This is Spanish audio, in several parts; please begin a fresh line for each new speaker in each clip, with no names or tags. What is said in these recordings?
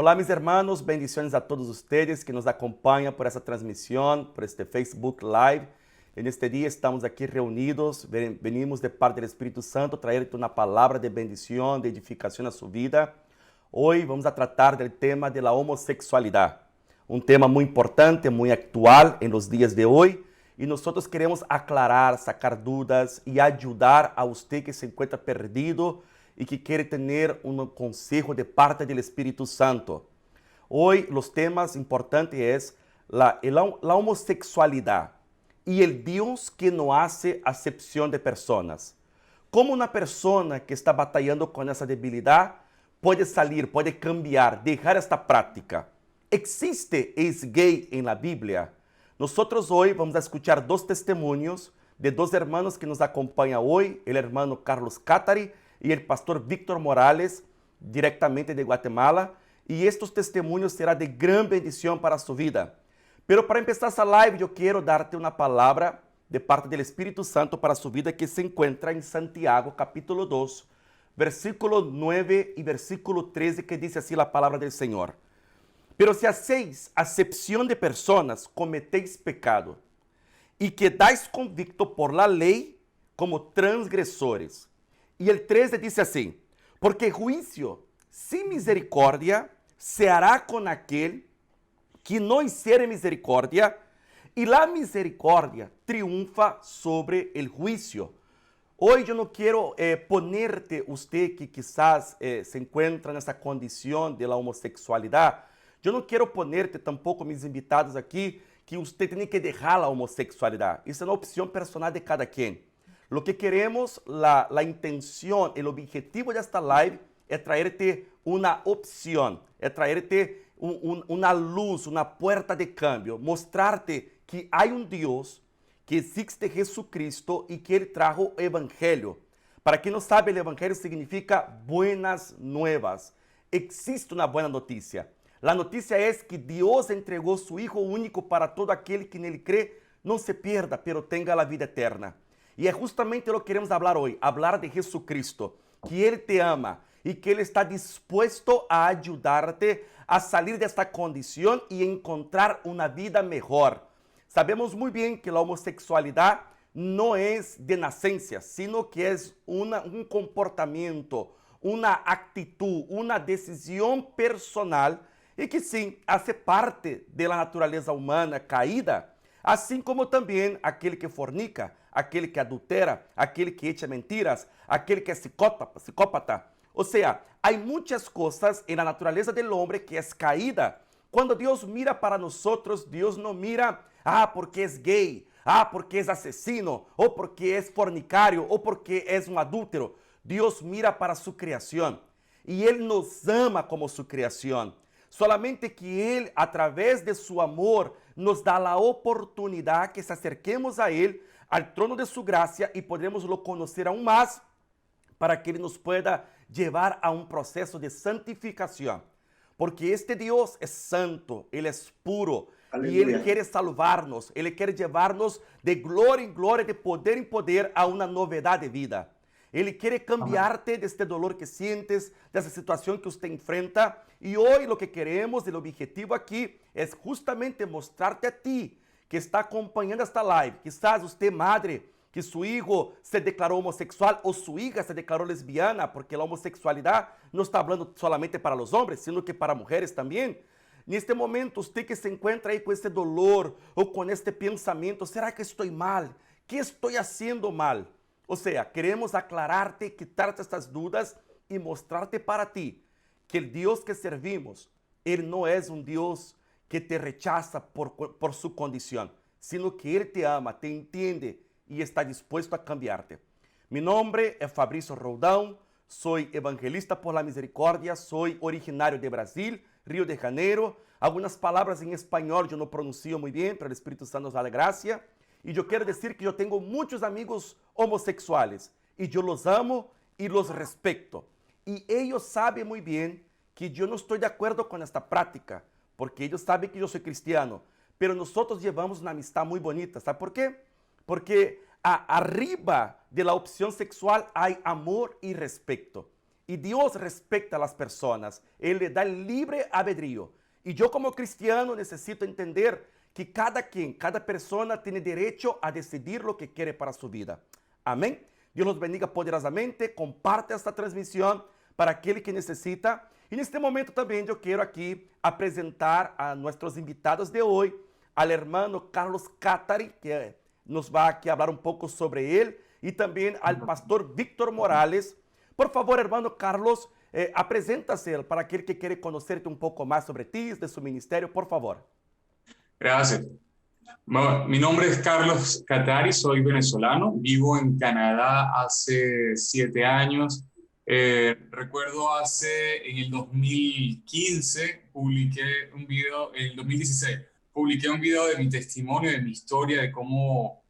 Olá, mis hermanos, bendiciones a todos ustedes que nos acompañan por esta transmisión, por este Facebook Live. En este día estamos aquí reunidos, venimos de parte del Espíritu Santo traerte una palabra de bendición, de edificación a su vida. Hoy vamos a tratar del tema de la homosexualidad, un tema muy importante, muy actual en los días de hoy. Y nosotros queremos aclarar, sacar dudas y ayudar a usted que se encuentra perdido y que quiere tener un consejo de parte del Espíritu Santo. Hoy los temas importantes es la homosexualidad y el Dios que no hace acepción de personas. Como una persona que está batallando con esa debilidad puede salir, puede cambiar, dejar esta práctica. ¿Existe es gay en la Biblia? Nosotros hoy vamos a escuchar dos testimonios de dos hermanos que nos acompañan hoy, el hermano Carlos Catari y el pastor Víctor Morales, directamente de Guatemala, y estos testimonios serán de gran bendición para su vida. Pero para empezar esta live, yo quiero darte una palabra de parte del Espíritu Santo para su vida que se encuentra en Santiago, capítulo 2, versículo 9 y versículo 13, que dice así la palabra del Señor. Pero si hacéis acepción de personas, cometéis pecado, y quedáis convicto por la ley como transgresores. Y el 13 dice así, porque juicio sin misericordia se hará con aquel que no hiciere misericordia, y la misericordia triunfa sobre el juicio. Hoy yo no quiero ponerte usted que quizás se encuentra en esta condición de la homosexualidad. Yo no quiero ponerte tampoco, mis invitados aquí, que usted tiene que dejar la homosexualidad. Esa es una opción personal de cada quien. Lo que queremos, la intención, el objetivo de esta live es traerte una opción, es traerte una luz, una puerta de cambio, mostrarte que hay un Dios, que existe Jesucristo y que Él trajo evangelio. Para quien no sabe, el evangelio significa buenas nuevas. Existe una buena noticia. La noticia es que Dios entregó su Hijo único para todo aquel que en Él cree, no se pierda, pero tenga la vida eterna. Y es justamente lo que queremos hablar hoy, hablar de Jesucristo, que Él te ama y que Él está dispuesto a ayudarte a salir de esta condición y encontrar una vida mejor. Sabemos muy bien que la homosexualidad no es de nacencia, sino que es un comportamiento, una actitud, una decisión personal y que sí, hace parte de la naturaleza humana caída, así como también aquel que fornica, aquel que adultera, aquel que echa mentiras, aquel que es psicópata. O sea, hay muchas cosas en la naturaleza del hombre que es caída. Cuando Dios mira para nosotros, Dios no mira, porque es gay, porque es asesino, o porque es fornicario, o porque es un adúltero. Dios mira para su creación y Él nos ama como su creación. Solamente que Él, a través de su amor, nos da la oportunidad que se acerquemos a Él, al trono de su gracia, y podremos lo conocer aún más para que Él nos pueda llevar a un proceso de santificación. Porque este Dios es santo, Él es puro, y Él quiere salvarnos, Él quiere llevarnos de gloria en gloria, de poder en poder a una novedad de vida. Él quiere cambiarte de este dolor que sientes, de esa situación que usted enfrenta. Y hoy lo que queremos, el objetivo aquí, es justamente mostrarte a ti que está acompañando esta live. Quizás usted, madre, que su hijo se declaró homosexual o su hija se declaró lesbiana, porque la homosexualidad no está hablando solamente para los hombres, sino que para mujeres también. En este momento, usted que se encuentra ahí con este dolor o con este pensamiento, ¿será que estoy mal? ¿Qué estoy haciendo mal? O sea, queremos aclararte, quitarte estas dudas y mostrarte para ti que el Dios que servimos, Él no es un Dios que te rechaza por su condición, sino que Él te ama, te entiende y está dispuesto a cambiarte. Mi nombre es Fabrício Roldán, soy evangelista por la misericordia, soy originario de Brasil, Río de Janeiro. Algunas palabras en español yo no pronuncio muy bien, pero el Espíritu Santo nos da la gracia. Y yo quiero decir que yo tengo muchos amigos homosexuales y yo los amo y los respeto. Y ellos saben muy bien que yo no estoy de acuerdo con esta práctica, porque ellos saben que yo soy cristiano, pero nosotros llevamos una amistad muy bonita. ¿Sabe por qué? Porque arriba de la opción sexual hay amor y respeto. Y Dios respeta a las personas. Él le da el libre albedrío. Y yo como cristiano necesito entender que cada persona tiene derecho a decidir lo que quiere para su vida. Amén. Dios los bendiga poderosamente. Comparte esta transmisión para aquel que necesita. Y en este momento también yo quiero aquí presentar a nuestros invitados de hoy, al hermano Carlos Catari, que nos va aquí a hablar un poco sobre él, y también al pastor Víctor Morales. Por favor, hermano Carlos, apreséntase para aquel que quiere conocerte un poco más sobre ti, de su ministerio, por favor.
Gracias. Bueno, mi nombre es Carlos Catari, soy venezolano, vivo en Canadá hace 7 años. Recuerdo en el 2015, publiqué un video, en el 2016, publiqué un video de mi testimonio, de mi historia, de cómo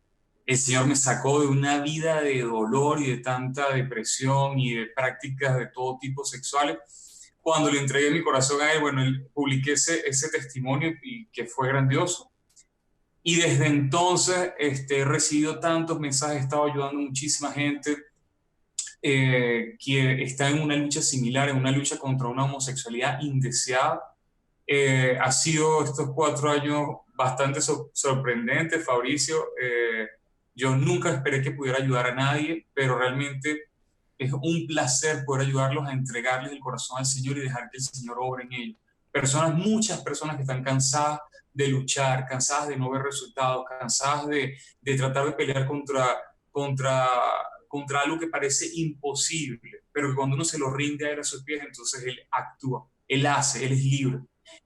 el Señor me sacó de una vida de dolor y de tanta depresión y de prácticas de todo tipo sexuales. Cuando le entregué mi corazón a Él, bueno, publiqué ese testimonio y que fue grandioso. Y desde entonces he recibido tantos mensajes, he estado ayudando a muchísima gente que está en una lucha similar, en una lucha contra una homosexualidad indeseada. Ha sido estos 4 años bastante sorprendentes, Fabricio. Yo nunca esperé que pudiera ayudar a nadie, pero realmente es un placer poder ayudarlos a entregarles el corazón al Señor y dejar que el Señor obre en ellos. Muchas personas que están cansadas de luchar, cansadas de no ver resultados, cansadas de tratar de pelear contra algo que parece imposible, pero que cuando uno se lo rinde a Él a sus pies, entonces Él actúa, Él hace, Él es libre.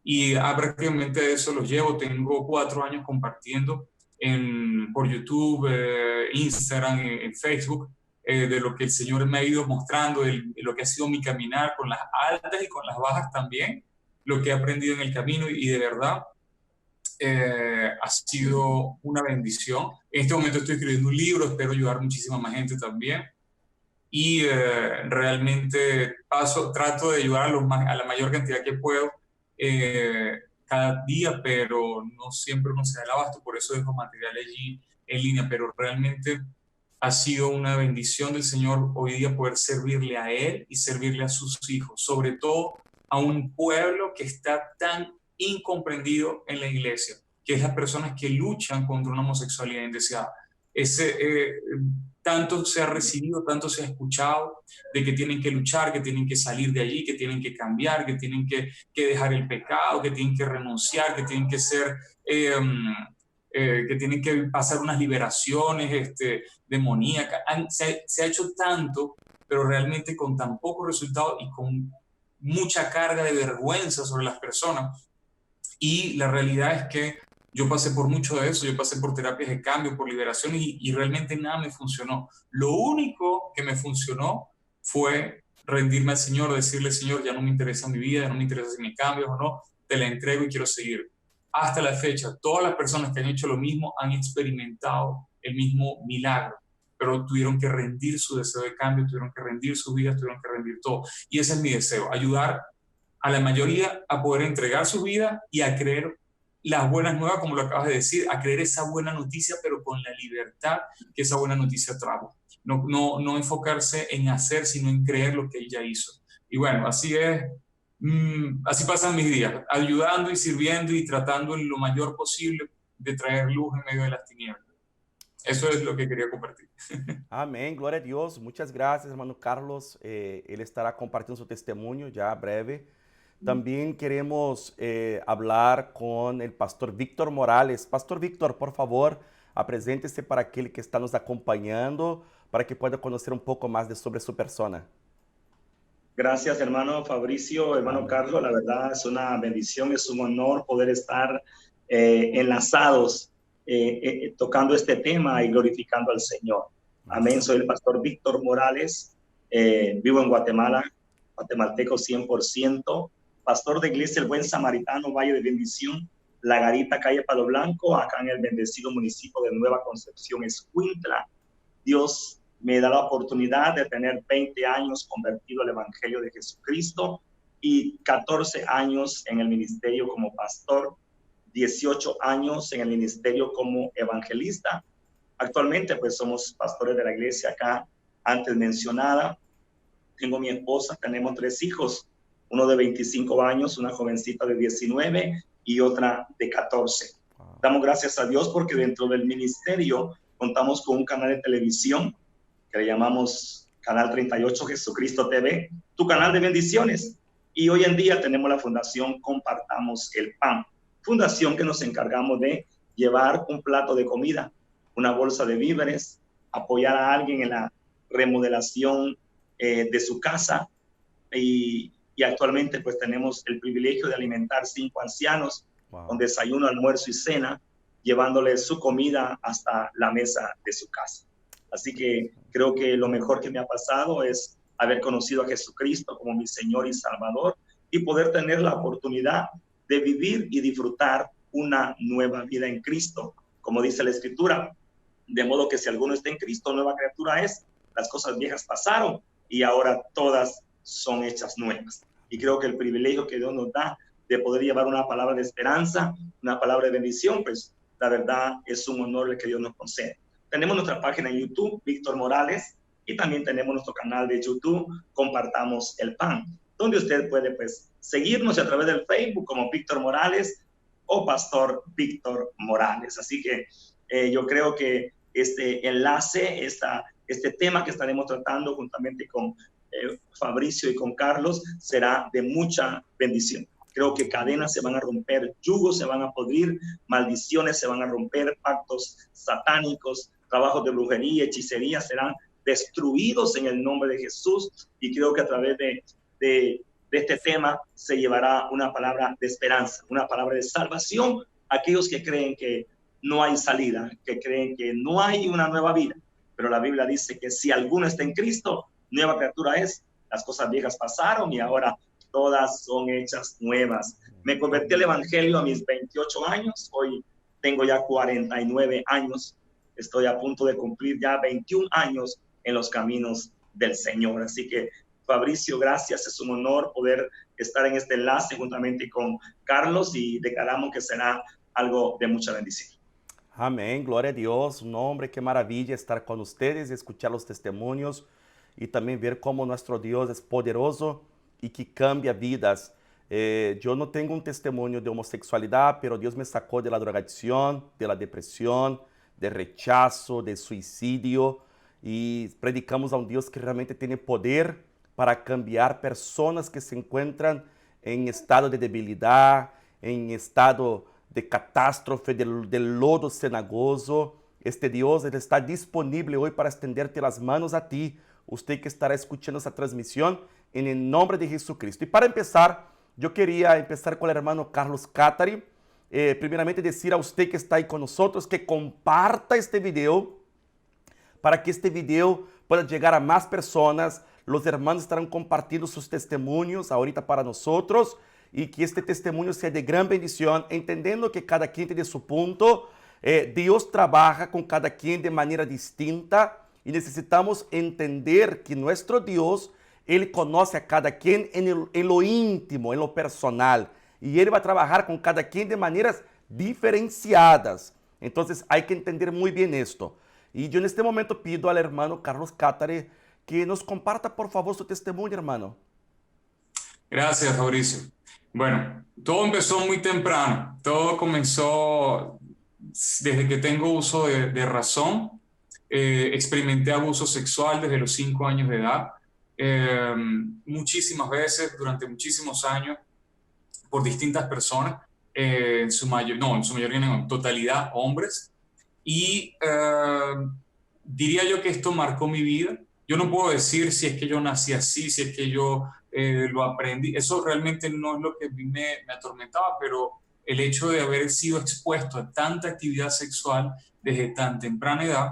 Y prácticamente eso los llevo. Tengo 4 años compartiendo por YouTube, Instagram, en Facebook, de lo que el Señor me ha ido mostrando, de lo que ha sido mi caminar, con las altas y con las bajas también, lo que he aprendido en el camino, y de verdad ha sido una bendición. En este momento estoy escribiendo un libro, espero ayudar a muchísima más gente también, y realmente trato de ayudar a la mayor cantidad que puedo cada día, pero no siempre uno se da el abasto, por eso dejo material allí en línea, pero realmente ha sido una bendición del Señor hoy día poder servirle a Él y servirle a sus hijos, sobre todo a un pueblo que está tan incomprendido en la iglesia, que es las personas que luchan contra una homosexualidad indeseada. Tanto se ha recibido, tanto se ha escuchado de que tienen que luchar, que tienen que salir de allí, que tienen que cambiar, que tienen que dejar el pecado, que tienen que renunciar, que tienen que ser... que tienen que pasar unas liberaciones demoníacas. Se ha hecho tanto, pero realmente con tan poco resultado y con mucha carga de vergüenza sobre las personas. Y la realidad es que yo pasé por mucho de eso, yo pasé por terapias de cambio, por liberación, y realmente nada me funcionó. Lo único que me funcionó fue rendirme al Señor, decirle: Señor, ya no me interesa mi vida, ya no me interesa si me cambias o no, te la entrego y quiero seguir. Hasta la fecha, todas las personas que han hecho lo mismo han experimentado el mismo milagro, pero tuvieron que rendir su deseo de cambio, tuvieron que rendir su vida, tuvieron que rendir todo. Y ese es mi deseo, ayudar a la mayoría a poder entregar su vida y a creer las buenas nuevas, como lo acabas de decir, a creer esa buena noticia, pero con la libertad que esa buena noticia trajo. No enfocarse en hacer, sino en creer lo que ella hizo. Y bueno, así es. Así pasan mis días, ayudando y sirviendo y tratando en lo mayor posible de traer luz en medio de las tinieblas. Eso es lo que quería compartir.
Amém, glória a Deus. Muitas graças, hermano Carlos. Ele estará compartilhando seu testemunho já breve. Também queremos hablar com o pastor Víctor Morales. Pastor Víctor, por favor, apresente-se para aquele que está nos acompanhando, para que pueda conhecer um pouco mais sobre sua persona.
Gracias, hermano Fabricio, hermano Carlos. La verdad es una bendición, es un honor poder estar enlazados tocando este tema y glorificando al Señor. Amén. Soy el pastor Víctor Morales, vivo en Guatemala, guatemalteco 100%, pastor de Iglesia El Buen Samaritano, Valle de Bendición, La Garita, calle Palo Blanco, acá en el bendecido municipio de Nueva Concepción, Escuintla. Dios me da la oportunidad de tener 20 años convertido al Evangelio de Jesucristo y 14 años en el ministerio como pastor, 18 años en el ministerio como evangelista. Actualmente pues somos pastores de la iglesia acá antes mencionada. tengo mi esposa, tenemos 3 hijos, uno de 25 años, una jovencita de 19 y otra de 14. Damos gracias a Dios porque dentro del ministerio contamos con un canal de televisión que le llamamos Canal 38 Jesucristo TV, tu canal de bendiciones. Y hoy en día tenemos la fundación Compartamos el Pan, fundación que nos encargamos de llevar un plato de comida, una bolsa de víveres, apoyar a alguien en la remodelación de su casa y actualmente pues tenemos el privilegio de alimentar 5 ancianos con desayuno, almuerzo y cena, llevándoles su comida hasta la mesa de su casa. Así que creo que lo mejor que me ha pasado es haber conocido a Jesucristo como mi Señor y Salvador y poder tener la oportunidad de vivir y disfrutar una nueva vida en Cristo, como dice la Escritura, de modo que si alguno está en Cristo, nueva criatura es, las cosas viejas pasaron y ahora todas son hechas nuevas. Y creo que el privilegio que Dios nos da de poder llevar una palabra de esperanza, una palabra de bendición, pues la verdad es un honor el que Dios nos concede. Tenemos nuestra página en YouTube, Víctor Morales, y también tenemos nuestro canal de YouTube, Compartamos el Pan, donde usted puede pues seguirnos a través del Facebook como Víctor Morales o Pastor Víctor Morales. Así que yo creo que este enlace, este tema que estaremos tratando juntamente con Fabricio y con Carlos será de mucha bendición. Creo que cadenas se van a romper, yugos se van a podrir, maldiciones se van a romper, pactos satánicos, trabajos de brujería, hechicería serán destruidos en el nombre de Jesús. Y creo que a través de este tema se llevará una palabra de esperanza, una palabra de salvación a aquellos que creen que no hay salida, que creen que no hay una nueva vida. Pero la Biblia dice que si alguno está en Cristo, nueva criatura es. Las cosas viejas pasaron y ahora todas son hechas nuevas. Me convertí al Evangelio a mis 28 años. Hoy tengo ya 49 años. Estoy a punto de cumplir ya 21 años en los caminos del Señor. Así que, Fabricio, gracias. Es un honor poder estar en este enlace juntamente con Carlos y declaramos que será algo de mucha bendición.
Amén, glória a Deus. Um hombre, que maravilha estar com vocês, escutar os testemunhos e também ver como nosso Deus é poderoso e que cambia vidas. Eu não tenho um testemunho de homossexualidade, mas Deus me sacou de la drogadição, de la depressão, de rechazo, de suicídio e predicamos a um Deus que realmente tem poder para cambiar pessoas que se encontram em estado de debilidade, em estado de catástrofe, de lodo cenagoso. Este Deus ele está disponível hoje para estender-te as mãos a ti, você que estará escutando essa transmissão, em nome de Jesucristo. E para começar, eu queria começar com o irmão Carlos Catari. Primeiramente, dizer a você que está aí conosco que comparta este vídeo para que este vídeo pueda chegar a mais pessoas. Os irmãos estarão compartilhando seus testemunhos ahorita para nós e que este testemunho seja de grande bendição, entendendo que cada quem tem seu ponto. Deus trabalha com cada quem de maneira distinta e necessitamos entender que nosso Deus, Ele conhece a cada quem em lo íntimo, em lo personal, e Ele vai trabalhar com cada quem de maneiras diferenciadas. Então, há que entender muito bem isto. E eu neste momento pido ao irmão Carlos Catari que nos comparta, por favor, su testimonio, hermano.
Gracias, Fabricio. Bueno, todo empezó muy temprano. Todo comenzó desde que tengo uso de razón. Experimenté abuso sexual desde los 5 años de edad. Muchísimas veces, durante muchísimos años, por distintas personas. En su mayoría, no, en totalidad, hombres. Y diría yo que esto marcó mi vida. Yo no puedo decir si es que yo nací así, si es que yo lo aprendí. Eso realmente no es lo que me atormentaba, pero el hecho de haber sido expuesto a tanta actividad sexual desde tan temprana edad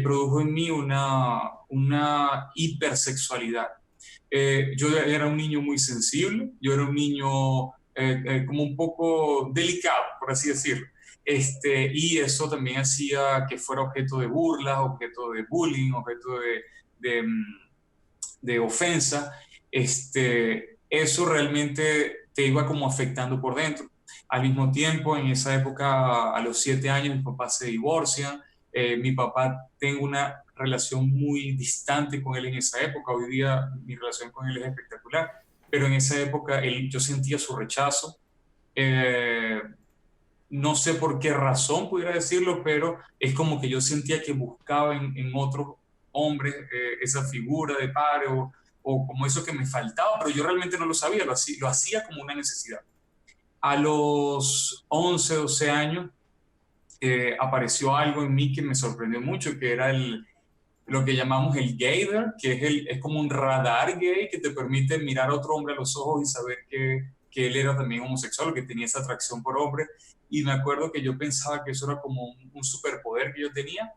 produjo en mí una hipersexualidad. Yo era un niño muy sensible, yo era un niño como un poco delicado, por así decirlo. Y eso también hacía que fuera objeto de burlas, objeto de bullying, objeto de ofensa. Eso realmente te iba como afectando por dentro. Al mismo tiempo, en esa época, a los 7 años, mis papás se divorcian. Mi papá, tengo una relación muy distante con él en esa época. Hoy día mi relación con él es espectacular, pero en esa época yo sentía su rechazo. No sé por qué razón pudiera decirlo, pero es como que yo sentía que buscaba en otros hombres esa figura de padre o como eso que me faltaba, pero yo realmente no lo sabía, lo hacía como una necesidad. A los 11, 12 años apareció algo en mí que me sorprendió mucho, que era lo que llamamos el gaydar, que es como un radar gay que te permite mirar a otro hombre a los ojos y saber que él era también homosexual, que tenía esa atracción por hombres. Y me acuerdo que yo pensaba que eso era como un superpoder que yo tenía.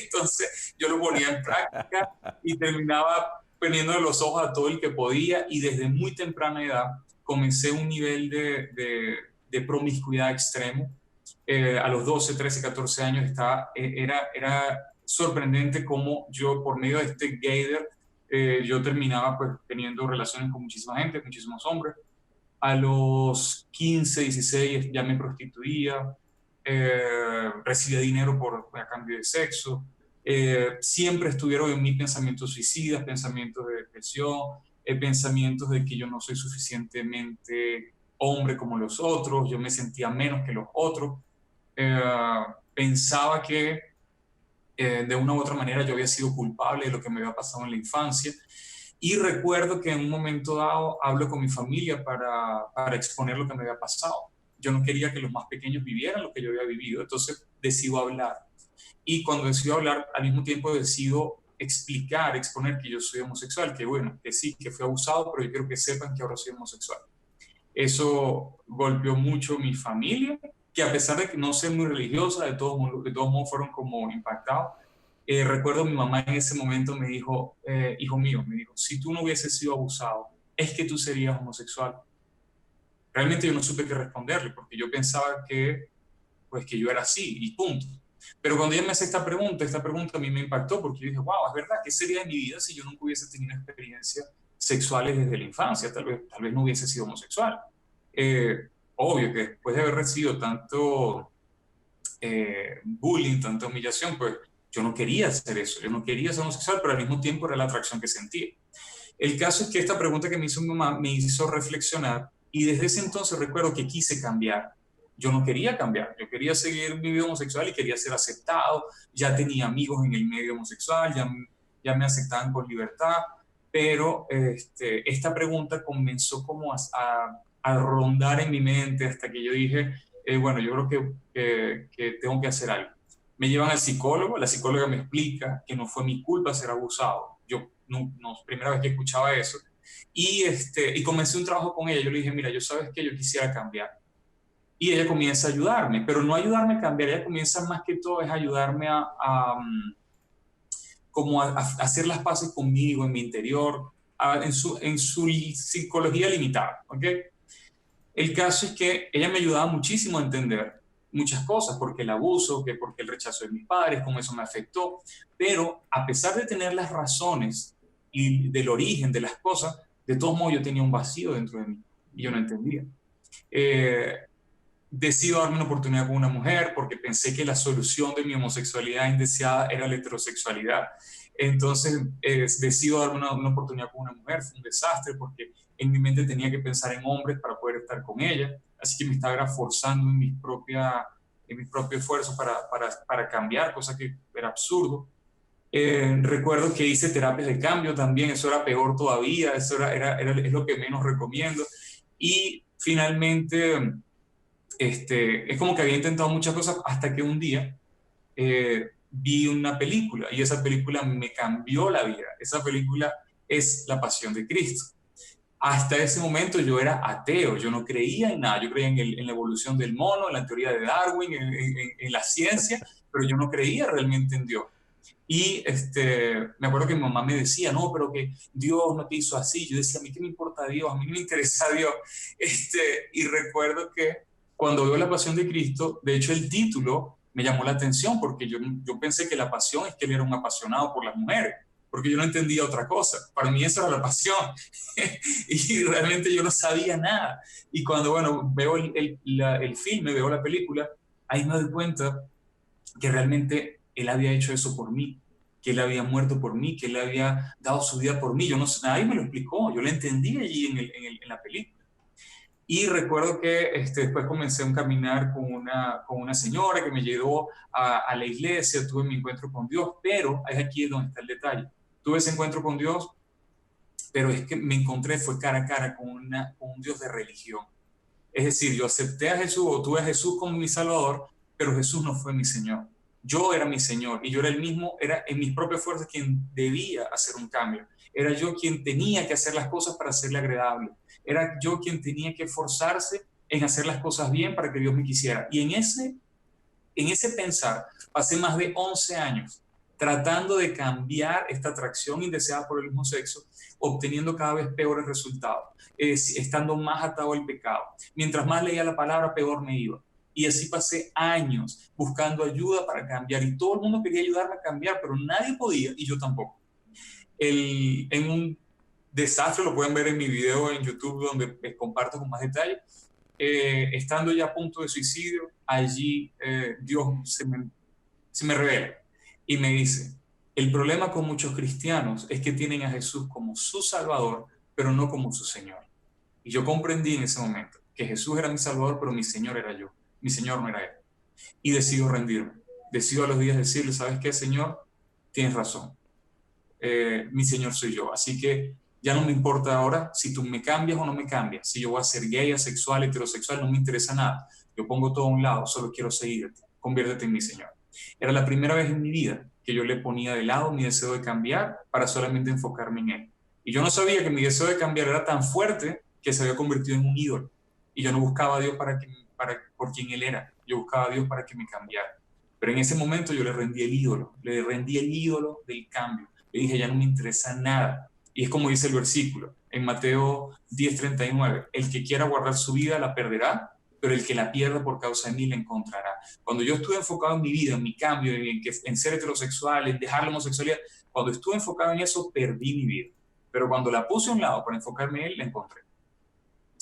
Entonces yo lo ponía en práctica y terminaba poniendo los ojos a todo el que podía. Y desde muy temprana edad comencé un nivel de promiscuidad extremo. A los 12, 13, 14 años era sorprendente cómo yo, por medio de este gaydar, yo terminaba pues teniendo relaciones con muchísima gente, muchísimos hombres. A los 15, 16 ya me prostituía, recibía dinero a cambio de sexo. Siempre estuvieron en mí pensamientos suicidas, pensamientos de depresión, pensamientos de que yo no soy suficientemente hombre como los otros, yo me sentía menos que los otros. Pensaba que de una u otra manera yo había sido culpable de lo que me había pasado en la infancia. Y recuerdo que en un momento dado hablo con mi familia para exponer lo que me había pasado. Yo no quería que los más pequeños vivieran lo que yo había vivido, entonces decido hablar. Y cuando decido hablar, al mismo tiempo decido exponer que yo soy homosexual, que bueno, que sí, que fui abusado, pero yo quiero que sepan que ahora soy homosexual. Eso golpeó mucho mi familia, que a pesar de que no ser muy religiosa, de todos modos fueron como impactados. Recuerdo mi mamá en ese momento me dijo, hijo mío, me dijo, si tú no hubieses sido abusado, es que tú serías homosexual. Realmente yo no supe qué responderle, porque yo pensaba que yo era así y punto. Pero cuando ella me hace esta pregunta a mí me impactó, porque yo dije, wow, es verdad, ¿qué sería de mi vida si yo nunca hubiese tenido experiencias sexuales desde la infancia? Tal vez no hubiese sido homosexual. Obvio que después de haber recibido tanto bullying, tanta humillación, pues yo no quería hacer eso, yo no quería ser homosexual, pero al mismo tiempo era la atracción que sentía. El caso es que esta pregunta que me hizo mi mamá me hizo reflexionar y desde ese entonces recuerdo que quise cambiar. Yo no quería cambiar, yo quería seguir mi vida homosexual y quería ser aceptado, ya tenía amigos en el medio homosexual, ya me aceptaban con libertad, pero esta pregunta comenzó como a rondar en mi mente hasta que yo dije, bueno, yo creo que tengo que hacer algo. Me llevan al psicólogo, la psicóloga me explica que no fue mi culpa ser abusado. Yo no primera vez que escuchaba eso. Y comencé un trabajo con ella. Yo le dije, mira, yo sabes que yo quisiera cambiar. Y ella comienza a ayudarme, pero no ayudarme a cambiar, ella comienza más que todo es ayudarme como a hacer las paces conmigo, en mi interior, en su psicología limitada, ¿ok? El caso es que ella me ayudaba muchísimo a entender muchas cosas, porque el abuso, porque el rechazo de mis padres, cómo eso me afectó, pero a pesar de tener las razones y del origen de las cosas, de todos modos yo tenía un vacío dentro de mí y yo no entendía. Decido darme una oportunidad con una mujer porque pensé que la solución de mi homosexualidad indeseada era la heterosexualidad. Entonces decido darme una oportunidad con una mujer. Fue un desastre porque en mi mente tenía que pensar en hombres para poder estar con ella. Así que me estaba forzando en mi propio esfuerzo para cambiar, cosa que era absurdo. Recuerdo que hice terapias de cambio también, eso era peor todavía, es lo que menos recomiendo. Y finalmente, es como que había intentado muchas cosas hasta que un día vi una película y esa película me cambió la vida. Esa película es La Pasión de Cristo. Hasta ese momento yo era ateo, yo no creía en nada, yo creía en la evolución del mono, en la teoría de Darwin, en la ciencia, pero yo no creía realmente en Dios. Y me acuerdo que mi mamá me decía, no, pero que Dios no te hizo así. Yo decía, a mí qué me importa Dios, a mí no me interesa Dios. Y recuerdo que cuando veo La Pasión de Cristo, de hecho el título me llamó la atención porque yo pensé que la pasión es que él era un apasionado por las mujeres, porque yo no entendía otra cosa. Para mí esa era la pasión y realmente yo no sabía nada. Y cuando, bueno, veo el filme, veo la película, ahí me doy cuenta que realmente él había hecho eso por mí, que Él había muerto por mí, que Él había dado su vida por mí. Yo no sé, nadie me lo explicó, yo lo entendí allí en la película. Y recuerdo que después comencé a caminar con una señora que me llevó a la iglesia, tuve mi encuentro con Dios, pero es aquí donde está el detalle. Tuve ese encuentro con Dios, pero es que me encontré, fue cara a cara con un Dios de religión. Es decir, yo acepté a Jesús o tuve a Jesús como mi Salvador, pero Jesús no fue mi Señor. Yo era mi Señor y yo era el mismo, era en mis propias fuerzas quien debía hacer un cambio. Era yo quien tenía que hacer las cosas para hacerle agradable. Era yo quien tenía que esforzarse en hacer las cosas bien para que Dios me quisiera. Y en ese pensar pasé más de 11 años tratando de cambiar esta atracción indeseada por el mismo sexo, obteniendo cada vez peores resultados, estando más atado al pecado. Mientras más leía la palabra, peor me iba. Y así pasé años buscando ayuda para cambiar. Y todo el mundo quería ayudarme a cambiar, pero nadie podía y yo tampoco. En un desastre, lo pueden ver en mi video en YouTube donde comparto con más detalle, estando ya a punto de suicidio, allí Dios se me revela y me dice, el problema con muchos cristianos es que tienen a Jesús como su Salvador, pero no como su Señor. Y yo comprendí en ese momento que Jesús era mi Salvador, pero mi Señor era yo. Mi Señor no era Él. Y decido rendirme. Decido a los días decirle, ¿sabes qué, Señor? Tienes razón. Mi Señor soy yo. Así que ya no me importa ahora si tú me cambias o no me cambias. Si yo voy a ser gay, asexual, heterosexual, no me interesa nada. Yo pongo todo a un lado, solo quiero seguirte. Conviértete en mi Señor. Era la primera vez en mi vida que yo le ponía de lado mi deseo de cambiar para solamente enfocarme en Él. Y yo no sabía que mi deseo de cambiar era tan fuerte que se había convertido en un ídolo. Y yo no buscaba a Dios por quien Él era. Yo buscaba a Dios para que me cambiara. Pero en ese momento yo le rendí el ídolo del cambio. Le dije, ya no me interesa nada. Y es como dice el versículo en Mateo 10:39, el que quiera guardar su vida la perderá, pero el que la pierda por causa de mí la encontrará. Cuando yo estuve enfocado en mi vida, en mi cambio, en ser heterosexual, en dejar la homosexualidad, cuando estuve enfocado en eso, perdí mi vida. Pero cuando la puse a un lado para enfocarme en Él, la encontré.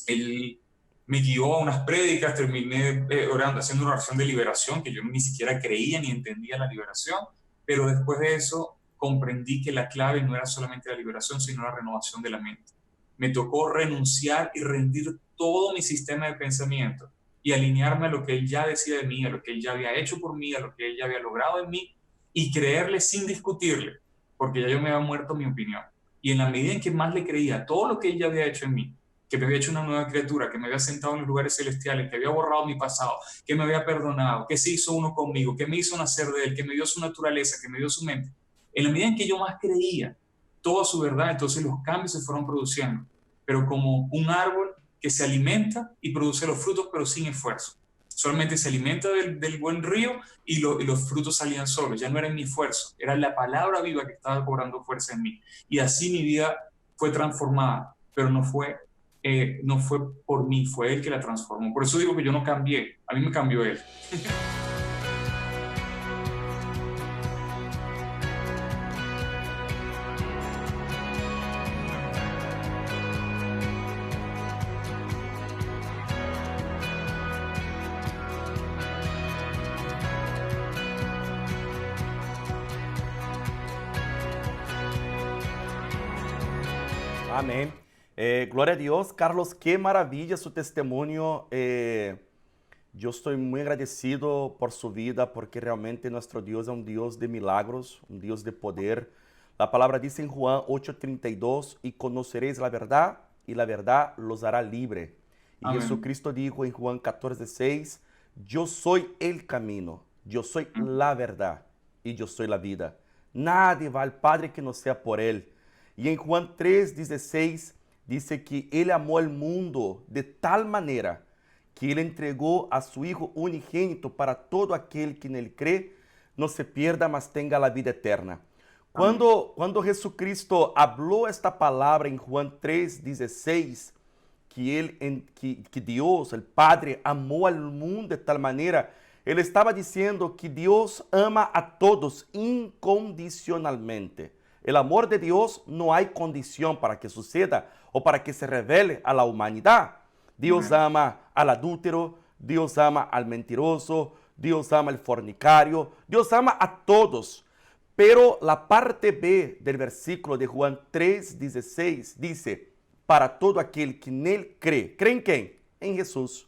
Él me guió a unas prédicas, terminé orando, haciendo una oración de liberación, que yo ni siquiera creía ni entendía la liberación, pero después de eso comprendí que la clave no era solamente la liberación, sino la renovación de la mente. Me tocó renunciar y rendir todo mi sistema de pensamiento y alinearme a lo que Él ya decía de mí, a lo que Él ya había hecho por mí, a lo que Él ya había logrado en mí, y creerle sin discutirle, porque ya yo me había muerto mi opinión. Y en la medida en que más le creía a todo lo que Él ya había hecho en mí, que me había hecho una nueva criatura, que me había sentado en los lugares celestiales, que había borrado mi pasado, que me había perdonado, que se hizo uno conmigo, que me hizo nacer de Él, que me dio su naturaleza, que me dio su mente. En la medida en que yo más creía toda su verdad, entonces los cambios se fueron produciendo, pero como un árbol que se alimenta y produce los frutos, pero sin esfuerzo. Solamente se alimenta del buen río y los frutos salían solos. Ya no era mi esfuerzo, era la palabra viva que estaba cobrando fuerza en mí. Y así mi vida fue transformada, pero no fue por mí, fue Él que la transformó. Por eso digo que yo no cambié, a mí me cambió Él.
Amén. Gloria a Dios. Carlos, qué maravilla su testimonio. Yo estoy muy agradecido por su vida porque realmente nuestro Dios es un Dios de milagros, un Dios de poder. La palabra dice en Juan 8:32, y conoceréis la verdad y la verdad los hará libre. Y
Amén.
Jesucristo dijo en Juan 14:6, yo soy el camino, yo soy la verdad y yo soy la vida. Nadie va al Padre que no sea por Él. Y en Juan 3:16 dice que Él amó al mundo de tal manera que Él entregó a su Hijo unigénito para todo aquel que en Él cree, no se pierda, mas tenga la vida eterna. Cuando Jesucristo habló esta palabra en Juan 3:16, que Dios, el Padre, amó al mundo de tal manera, Él estaba diciendo que Dios ama a todos incondicionalmente. El amor de Dios no hay condición para que suceda o para que se revele a la humanidad. Dios ama al adúltero, Dios ama al mentiroso, Dios ama al fornicario, Dios ama a todos. Pero la parte B del versículo de Juan 3:16 dice, para todo aquel que nele cree. ¿Cree en quién? En Jesús.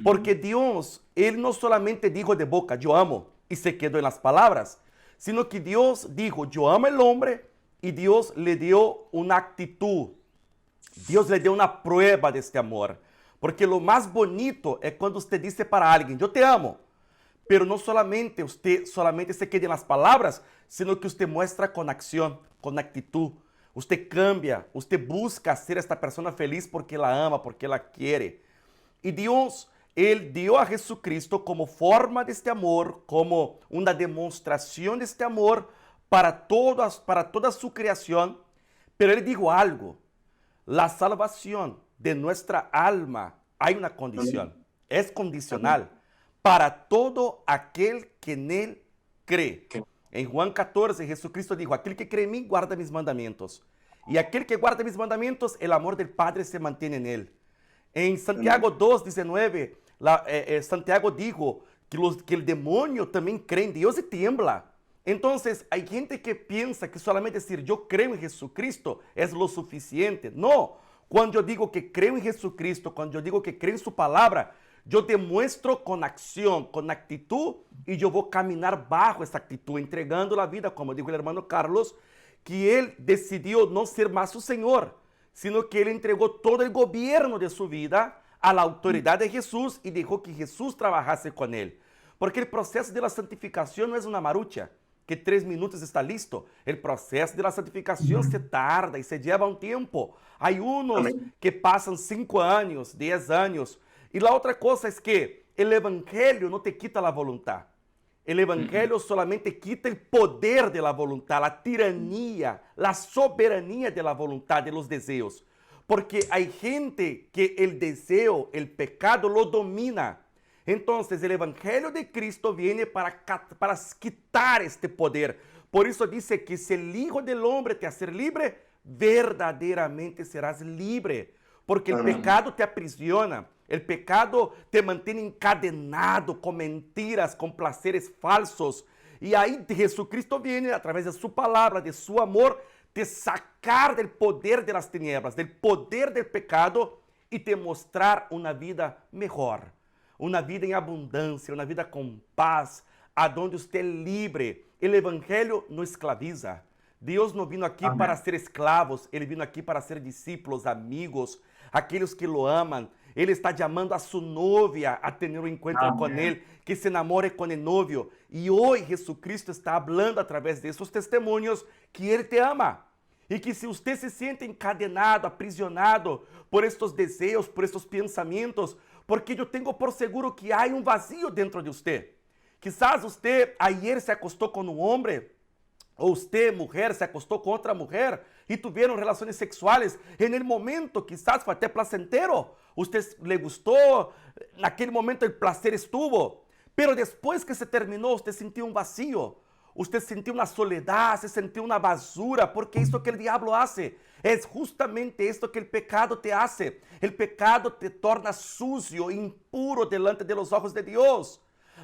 Porque Dios, Él no solamente dijo de boca, yo amo, y se quedó en las palabras, sino que Dios dijo, yo amo al hombre, y Dios le dio una actitud. Dios le dio una prueba de este amor. Porque lo más bonito es cuando usted dice para alguien, yo te amo. Pero no solamente usted se quede en las palabras, sino que usted muestra con acción, con actitud. Usted cambia, usted busca hacer a esta persona feliz porque la ama, porque la quiere. Y Dios, Él dio a Jesucristo como forma de este amor, como una demostración de este amor para toda su creación. Pero Él dijo algo, la salvación de nuestra alma, hay una condición, es condicional. Para todo aquel que en Él cree. En Juan 14, Jesucristo dijo, aquel que cree en mí, guarda mis mandamientos. Y aquel que guarda mis mandamientos, el amor del Padre se mantiene en él. En Santiago 2:19, Santiago dijo que el demonio también cree en Dios y tiembla. Entonces, hay gente que piensa que solamente decir yo creo en Jesucristo es lo suficiente. No, cuando yo digo que creo en Jesucristo, cuando yo digo que creo en su palabra, yo demuestro con acción, con actitud, y yo voy a caminar bajo esa actitud, entregando la vida, como dijo el hermano Carlos, que él decidió no ser más su Señor, sino que él entregó todo el gobierno de su vida a la autoridad de Jesús y dejó que Jesús trabajase con él. Porque el proceso de la santificación no es una marucha, que 3 minutos está listo. El proceso de la santificación se tarda y se lleva un tiempo. Hay unos que pasan 5 años, 10 años. Y la otra cosa es que el evangelio no te quita la voluntad. El evangelio solamente quita el poder de la voluntad, la tiranía, la soberanía de la voluntad, de los deseos. Porque hay gente que el deseo, el pecado lo domina. Entonces el evangelio de Cristo viene para quitar este poder. Por eso dice que si el Hijo del Hombre te hace libre, verdaderamente serás libre. Porque el pecado te aprisiona. El pecado te mantiene encadenado con mentiras, con placeres falsos. Y ahí Jesucristo viene a través de su palabra, de su amor, te sacar del poder de las tinieblas, del poder del pecado y te mostrar una vida mejor, una vida en abundancia, una vida con paz, a donde usted es libre. El evangelio no esclaviza. Dios no vino aquí para ser esclavos, Ele vino aquí para ser discípulos, amigos, aqueles que lo aman. Ele está chamando a sua novia a ter um encontro com ele, que se enamore com o novio. E hoje Jesucristo está falando através desses testemunhos que Ele te ama. E que se você se sente encadenado, aprisionado por estes desejos, por estes pensamentos, porque eu tenho por seguro que há vazio dentro de você. Quizás você ayer se acostou com um homem, ou você, mulher, se acostou com outra mulher e tiveram relações sexuais. En el momento, quizás foi até placentero. Usted le gustou, naquele momento o placer estuvo. Pero depois que se terminou, você sentiu um vazio. Usted sentiu uma soledad, se sentiu uma basura, porque é isso que o diabo hace. É justamente isso que o pecado te hace. O pecado te torna sucio, impuro delante de los ojos de Deus.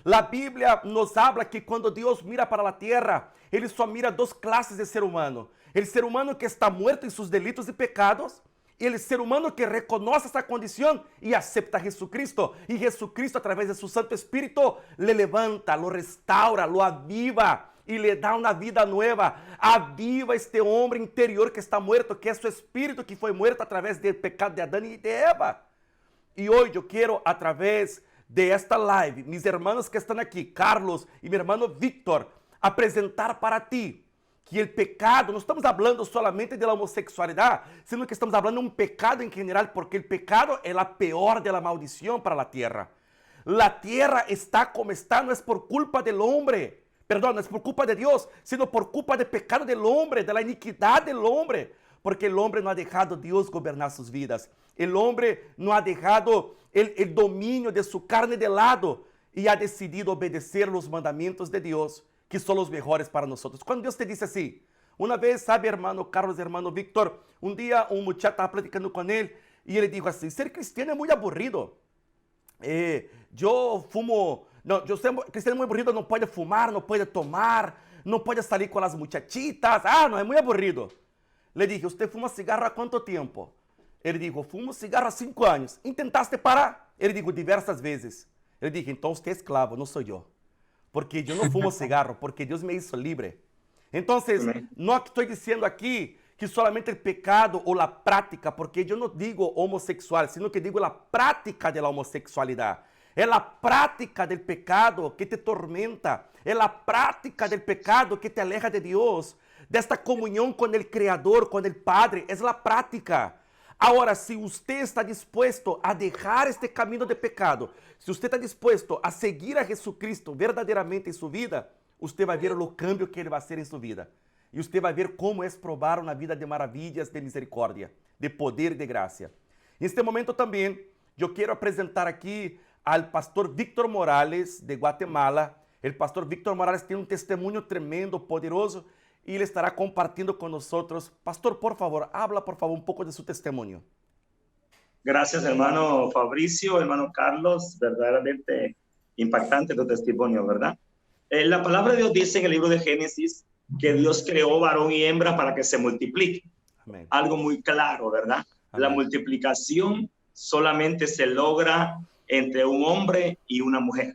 A Bíblia nos habla que quando Deus mira para a terra, Ele só mira 2 classes de ser humano. O ser humano que está muerto em seus delitos e pecados, e o ser humano que reconoce essa condição e acepta a Jesucristo. E Jesucristo, através de seu Santo Espírito, le levanta, lo restaura, lo aviva e le dá uma vida nova. Aviva este homem interior que está muerto, que é seu espírito que foi muerto através do pecado de Adão e de Eva. E hoje eu quero, através de esta live, mis hermanos que estão aqui, Carlos e meu irmão Víctor, apresentar para ti que o pecado, não estamos falando solamente da homossexualidade, sino que estamos falando de um pecado em geral, porque o pecado é a pior de la maldição para a terra. A terra está como está, não é por culpa do homem, perdão, não é por culpa de Deus, sino por culpa do pecado do homem, da iniquidade do homem, porque o homem não ha deixado Deus governar suas vidas. O homem não ha deixado o domínio de sua carne de lado e ha decidido obedecer os mandamentos de Deus, que são os melhores para nós. Quando Deus te disse assim, uma vez, sabe, hermano Carlos, hermano Víctor, um dia um muchacho estava platicando com ele e ele disse assim, ser cristiano é muito aburrido. Eu fumo, não, eu ser cristiano é muito aburrido, não pode fumar, não pode tomar, no puede salir con las muchachitas, no, es muy aburrido. Le dije, ¿usted fuma cigarro há quanto tempo? Ele dijo, fumo cigarro há 5 anos. ¿Intentaste parar? Ele dijo, diversas vezes. Eu dije, então usted é esclavo, não sou eu. Porque eu não fumo cigarro, porque Deus me hizo libre. Então, não estou dizendo aqui que solamente o pecado ou a prática, porque eu não digo homossexual, sino que digo a prática da homossexualidade. É a prática do pecado que te tormenta, é a prática do pecado que te aleja de Deus, desta comunhão com o Criador, com o Padre, é a prática. Agora, se você está disposto a deixar este caminho de pecado, se você está disposto a seguir a Jesucristo verdadeiramente em sua vida, você vai ver o cambio que Ele vai fazer em sua vida. E você vai ver como é provar uma vida de maravilhas, de misericórdia, de poder e de graça. Neste momento também, eu quero apresentar aqui ao pastor Víctor Morales, de Guatemala. O pastor Víctor Morales tem um testemunho tremendo, poderoso, e ele estará compartindo com nós. Pastor, por favor, habla por favor um pouco de seu testemunho.
Gracias, hermano Fabricio, hermano Carlos, verdaderamente impactante tu testimonio, ¿verdad? La palabra de Dios dice en el libro de Génesis que Dios creó varón y hembra para que se multiplique. Amén. Algo muy claro, ¿verdad? Amén. La multiplicación solamente se logra entre un hombre y una mujer.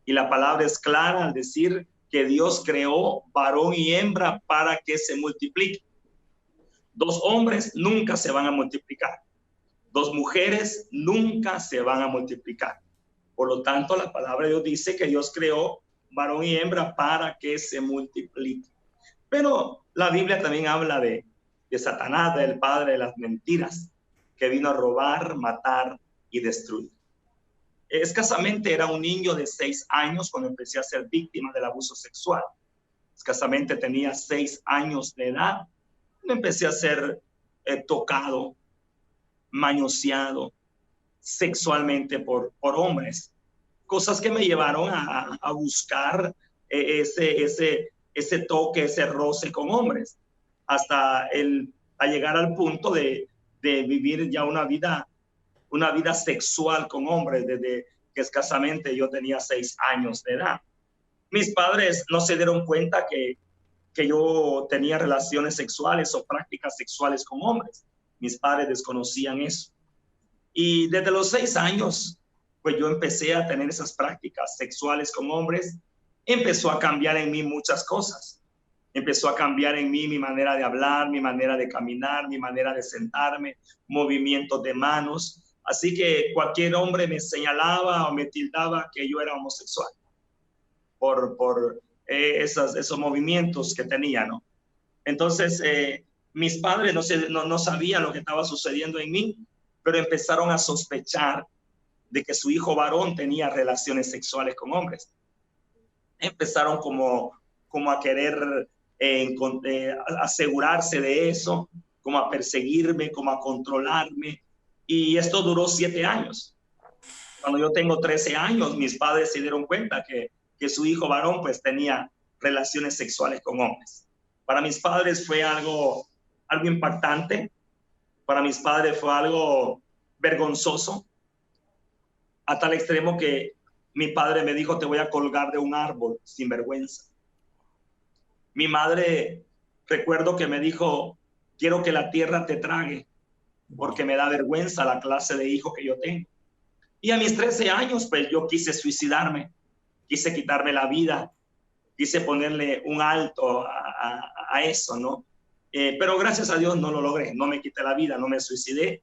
Y la palabra es clara al decir que Dios creó varón y hembra para que se multiplique. 2 hombres nunca se van a multiplicar. 2 mujeres nunca se van a multiplicar. Por lo tanto, la palabra de Dios dice que Dios creó varón y hembra para que se multiplique. Pero la Biblia también habla de Satanás, del padre de las mentiras, que vino a robar, matar y destruir. Escasamente era un niño de 6 años cuando empecé a ser víctima del abuso sexual. Escasamente tenía 6 años de edad. Empecé a ser tocado, manoseado sexualmente por hombres. Cosas que me llevaron a buscar ese toque, ese roce con hombres, hasta a llegar al punto de vivir ya una vida sexual con hombres desde que escasamente yo tenía 6 años de edad. Mis padres no se dieron cuenta que yo tenía relaciones sexuales o prácticas sexuales con hombres. Mis padres desconocían eso. Y desde los 6 años, pues yo empecé a tener esas prácticas sexuales con hombres. Empezó a cambiar en mí muchas cosas. Empezó a cambiar en mí mi manera de hablar, mi manera de caminar, mi manera de sentarme, movimientos de manos. Así que cualquier hombre me señalaba o me tildaba que yo era homosexual por esos movimientos que tenía, ¿no? Entonces, mis padres no sabían lo que estaba sucediendo en mí, pero empezaron a sospechar de que su hijo varón tenía relaciones sexuales con hombres. Empezaron como a querer asegurarse de eso, como a perseguirme, como a controlarme. Y esto duró 7 años. Cuando yo tengo 13 años, mis padres se dieron cuenta que su hijo varón pues tenía relaciones sexuales con hombres. Para mis padres fue algo impactante. Para mis padres fue algo vergonzoso, a tal extremo que mi padre me dijo, te voy a colgar de un árbol sin vergüenza. Mi madre, recuerdo que me dijo, quiero que la tierra te trague, porque me da vergüenza la clase de hijo que yo tengo. Y a mis 13 años, pues yo quise suicidarme, quise quitarme la vida, quise ponerle un alto a eso, ¿no? Pero gracias a Dios no lo logré, no me quité la vida, no me suicidé.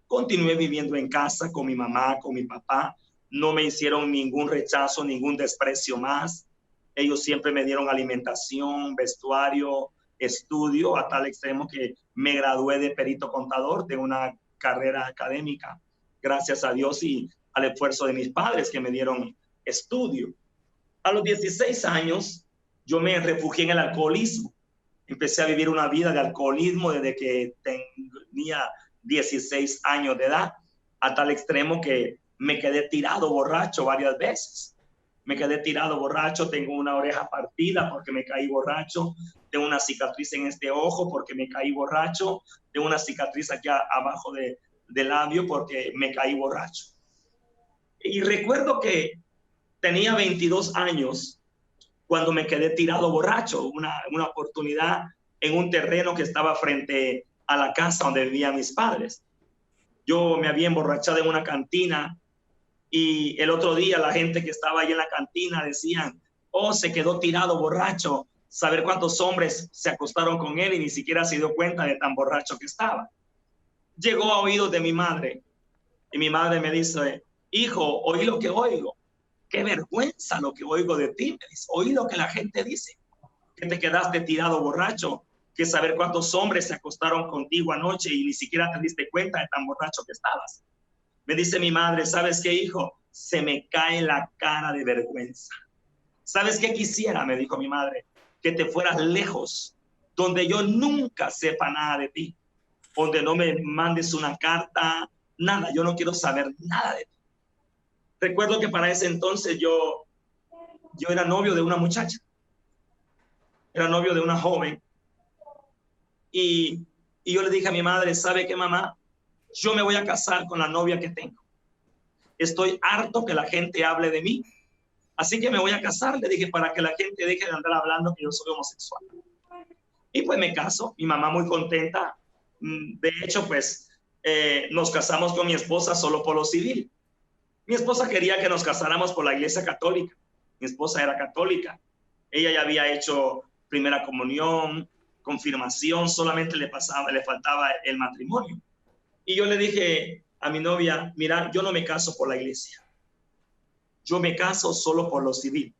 Continué viviendo en casa con mi mamá, con mi papá. No me hicieron ningún rechazo, ningún desprecio más. Ellos siempre me dieron alimentación, vestuario, estudio, a tal extremo que me gradué de perito contador de una carrera académica, gracias a Dios y al esfuerzo de mis padres que me dieron estudio. A los 16 años, yo me refugié en el alcoholismo. Empecé a vivir una vida de alcoholismo desde que tenía 16 años de edad, a tal extremo que me quedé tirado borracho varias veces. Me quedé tirado borracho, tengo una oreja partida porque me caí borracho, tengo una cicatriz en este ojo porque me caí borracho, tengo una cicatriz aquí abajo del labio porque me caí borracho. Y recuerdo que tenía 22 años cuando me quedé tirado borracho, una oportunidad en un terreno que estaba frente a la casa donde vivían mis padres. Yo me había emborrachado en una cantina y el otro día la gente que estaba ahí en la cantina decían, oh, se quedó tirado borracho, saber cuántos hombres se acostaron con él y ni siquiera se dio cuenta de tan borracho que estaba. Llegó a oídos de mi madre y mi madre me dice, hijo, oí lo que oigo. Qué vergüenza lo que oigo de ti. Me dice, oí lo que la gente dice, que te quedaste tirado borracho, que saber cuántos hombres se acostaron contigo anoche y ni siquiera te diste cuenta de tan borracho que estabas. Me dice mi madre, ¿sabes qué, hijo? Se me cae la cara de vergüenza. ¿Sabes qué quisiera? Me dijo mi madre, que te fueras lejos, donde yo nunca sepa nada de ti, donde no me mandes una carta, nada, yo no quiero saber nada de ti. Recuerdo que para ese entonces yo era novio de una muchacha, era novio de una joven, y yo le dije a mi madre, ¿sabe qué, mamá? Yo me voy a casar con la novia que tengo. Estoy harto que la gente hable de mí, así que me voy a casar, le dije, para que la gente deje de andar hablando que yo soy homosexual. Y pues me caso, mi mamá muy contenta. De hecho, pues nos casamos con mi esposa solo por lo civil. Mi esposa quería que nos casáramos por la iglesia católica. Mi esposa era católica. Ella ya había hecho primera comunión, confirmación, solamente le faltaba el matrimonio. Y yo le dije a mi novia, mira, yo no me caso por la iglesia. Yo me caso solo por lo civil.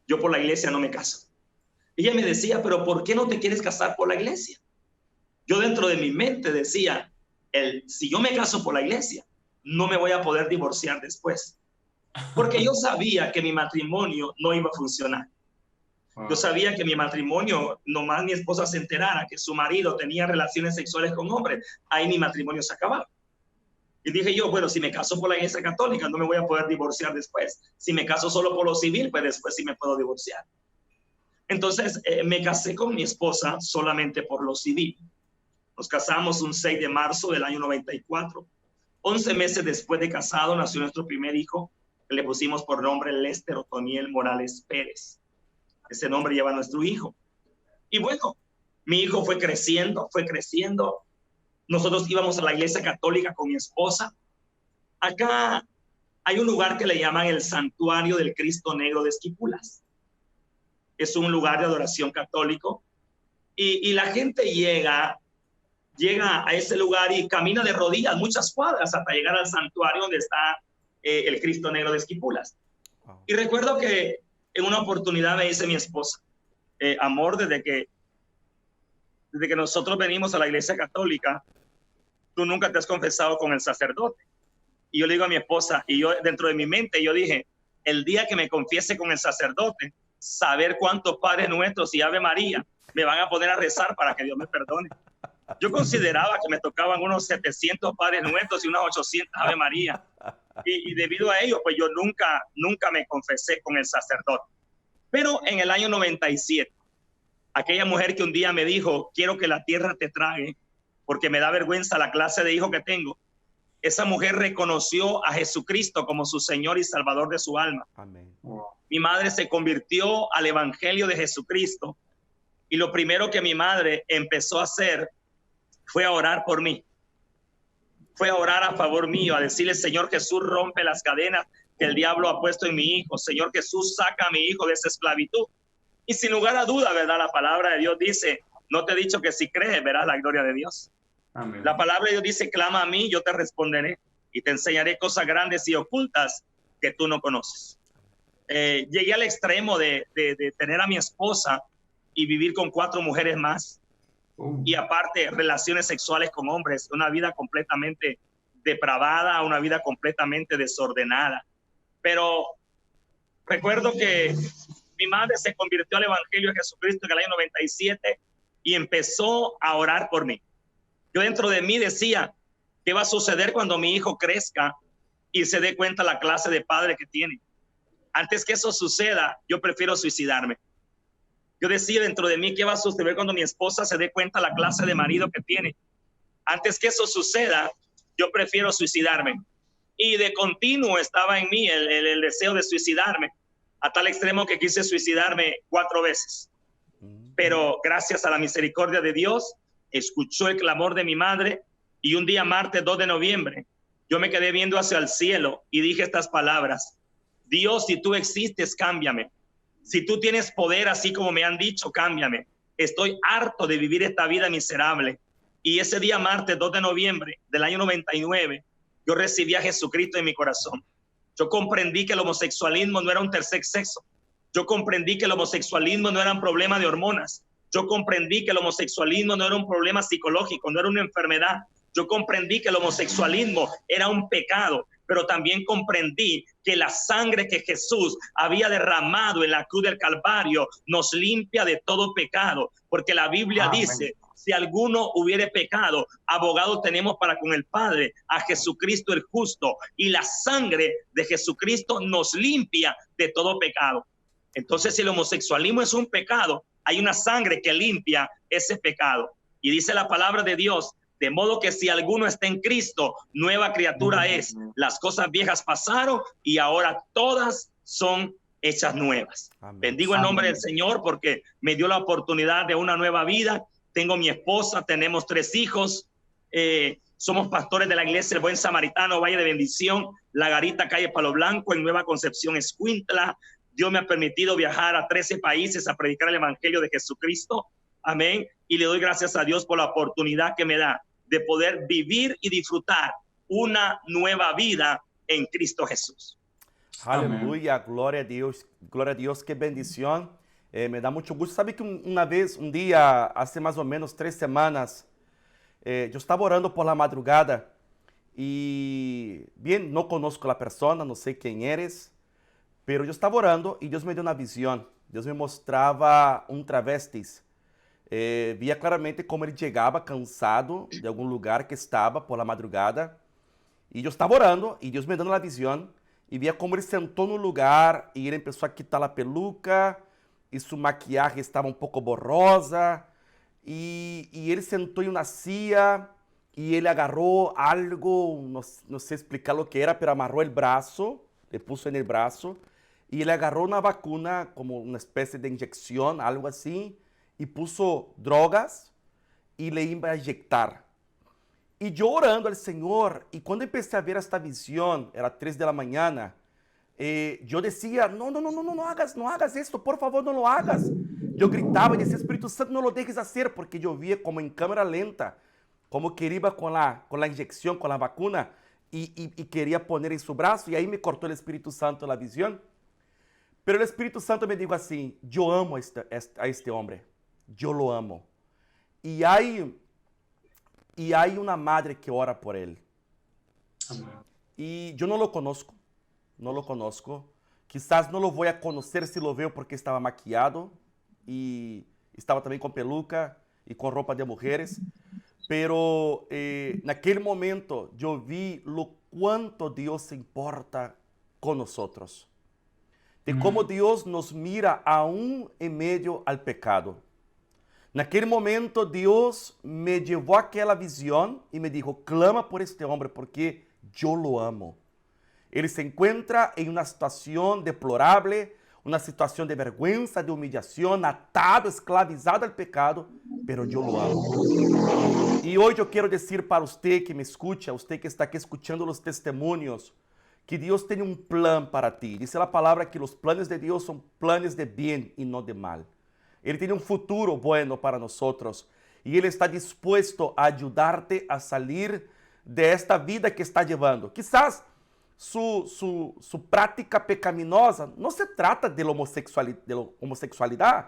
Yo por la iglesia no me caso. Ella me decía, pero ¿por qué no te quieres casar por la iglesia? Yo dentro de mi mente decía, si yo me caso por la iglesia, no me voy a poder divorciar después. Porque yo sabía que mi matrimonio no iba a funcionar. Yo sabía que mi matrimonio, nomás mi esposa se enterara que su marido tenía relaciones sexuales con hombres, ahí mi matrimonio se acababa. Y dije yo, bueno, si me caso por la iglesia católica, no me voy a poder divorciar después. Si me caso solo por lo civil, pues después sí me puedo divorciar. Entonces me casé con mi esposa solamente por lo civil. Nos casamos un 6 de marzo del año 94. 11 meses después de casado nació nuestro primer hijo, que le pusimos por nombre Lester Otoniel Morales Pérez. Ese nombre lleva a nuestro hijo. Y bueno, mi hijo fue creciendo. Nosotros íbamos a la iglesia católica con mi esposa. Acá hay un lugar que le llaman el Santuario del Cristo Negro de Esquipulas. Es un lugar de adoración católico. Y la gente llega a ese lugar y camina de rodillas muchas cuadras hasta llegar al santuario donde está el Cristo Negro de Esquipulas. Wow. Y recuerdo que en una oportunidad me dice mi esposa, amor, desde que nosotros venimos a la iglesia católica, tú nunca te has confesado con el sacerdote. Y yo le digo a mi esposa, y yo dentro de mi mente, yo dije, el día que me confiese con el sacerdote, saber cuántos Padres Nuestros y Ave María me van a poner a rezar para que Dios me perdone. Yo consideraba que me tocaban unos 700 Padres Nuestros y unas 800 Ave María. Y debido a ello, pues yo nunca me confesé con el sacerdote. Pero en el año 97, aquella mujer que un día me dijo, quiero que la tierra te trague, porque me da vergüenza la clase de hijo que tengo, esa mujer reconoció a Jesucristo como su Señor y Salvador de su alma. Amén. Mi madre se convirtió al Evangelio de Jesucristo y lo primero que mi madre empezó a hacer fue a orar por mí. Fue a orar a favor mío, a decirle, Señor Jesús, rompe las cadenas que el diablo ha puesto en mi hijo. Señor Jesús, saca a mi hijo de esa esclavitud. Y sin lugar a duda, ¿verdad? La palabra de Dios dice, no te he dicho que si crees, verás la gloria de Dios. Amén. La palabra de Dios dice, clama a mí, yo te responderé y te enseñaré cosas grandes y ocultas que tú no conoces. Llegué al extremo de tener a mi esposa y vivir con 4 mujeres más. Y aparte, relaciones sexuales con hombres, una vida completamente depravada, una vida completamente desordenada. Pero recuerdo que mi madre se convirtió al Evangelio de Jesucristo en el año 97 y empezó a orar por mí. Yo dentro de mí decía, ¿qué va a suceder cuando mi hijo crezca y se dé cuenta la clase de padre que tiene? Antes que eso suceda, yo prefiero suicidarme. Yo decía dentro de mí, ¿qué va a suceder cuando mi esposa se dé cuenta la clase de marido que tiene? Antes que eso suceda, yo prefiero suicidarme. Y de continuo estaba en mí el deseo de suicidarme. a tal extremo que quise suicidarme 4 veces. Pero gracias a la misericordia de Dios, escuchó el clamor de mi madre y un día martes 2 de noviembre, yo me quedé viendo hacia el cielo y dije estas palabras: Dios, si tú existes, cámbiame. Si tú tienes poder, así como me han dicho, cámbiame. Estoy harto de vivir esta vida miserable. Y ese día martes 2 de noviembre del año 99, yo recibí a Jesucristo en mi corazón. Yo comprendí que el homosexualismo no era un tercer sexo. Yo comprendí que el homosexualismo no era un problema de hormonas. Yo comprendí que el homosexualismo no era un problema psicológico, no era una enfermedad. Yo comprendí que el homosexualismo era un pecado, pero también comprendí que la sangre que Jesús había derramado en la cruz del Calvario nos limpia de todo pecado, porque la Biblia dice: si alguno hubiere pecado, abogado tenemos para con el Padre, a Jesucristo el justo, y la sangre de Jesucristo nos limpia de todo pecado. Entonces, si el homosexualismo es un pecado, hay una sangre que limpia ese pecado. Y dice la palabra de Dios: de modo que si alguno está en Cristo, nueva criatura es. Las cosas viejas pasaron y ahora todas son hechas nuevas. Amén. Bendigo el nombre del Señor porque me dio la oportunidad de una nueva vida. Tengo mi esposa, tenemos 3 hijos. Somos pastores de la iglesia El Buen Samaritano, Valle de Bendición, La Garita, calle Palo Blanco, en Nueva Concepción, Escuintla. Dios me ha permitido viajar a 13 países a predicar el evangelio de Jesucristo. Amén. Y le doy gracias a Dios por la oportunidad que me da de poder vivir y disfrutar una nueva vida en Cristo Jesús.
Aleluya, gloria a Dios, qué bendición. Me da mucho gusto. Sabe que un día, hace más o menos 3 semanas, yo estaba orando por la madrugada y, bien, no conozco a la persona, no sé quién eres, pero yo estaba orando y Dios me dio una visión. Dios me mostraba un travestis. Via claramente como ele chegava cansado de algum lugar que estava por la madrugada. E eu estava orando e Deus me dando a visão. E via como ele sentou no lugar e ele começou a quitar a peluca. E sua maquiagem estava um pouco borrosa. E ele sentou em uma silla e ele agarrou algo, não sei explicar o que era, mas amarrou o braço, le puso no braço. E ele agarrou uma vacuna, como uma espécie de injeção, algo assim. E puso drogas e le iba a inyectar. E eu orando ao Senhor, e quando empecé a ver esta visão, era 3 da manhã, eu dizia: não hagas esto, por favor, não lo hagas. Eu gritava e dizia: Espírito Santo, não lo dejes hacer, porque eu via como em câmera lenta, como que ele iba com a injeção, com a vacuna, e queria poner em seu braço, e aí me cortou o Espírito Santo a visão. Pero o Espírito Santo me dijo assim: eu amo a este homem. Eu lo amo. E há uma madre que ora por ele. Amém. E eu não lo conosco. Quizás não lo vou a conhecer se lo veo porque estava maquiado e estava também com peluca e com roupa de mulheres. Pero naquele momento eu vi lo quanto Deus se importa com nós. De como Deus nos mira aún em meio ao pecado. Naquele momento, Deus me levou àquela visão e me disse: clama por este homem porque eu lo amo. Ele se encontra em uma situação deplorável, uma situação de vergüenza, de humillação, atado, esclavizado ao pecado, pero eu lo amo. E hoje eu quero dizer para você que me escuta, você que está aqui escutando os testemunhos, que Deus tem um plano para ti. Diz a palavra que os planos de Deus são planos de bem e não de mal. Ele tem um futuro bueno para nós e Ele está disposto a ajudar-te a sair desta vida que está levando. Quizás sua prática pecaminosa não se trata de homossexualidade,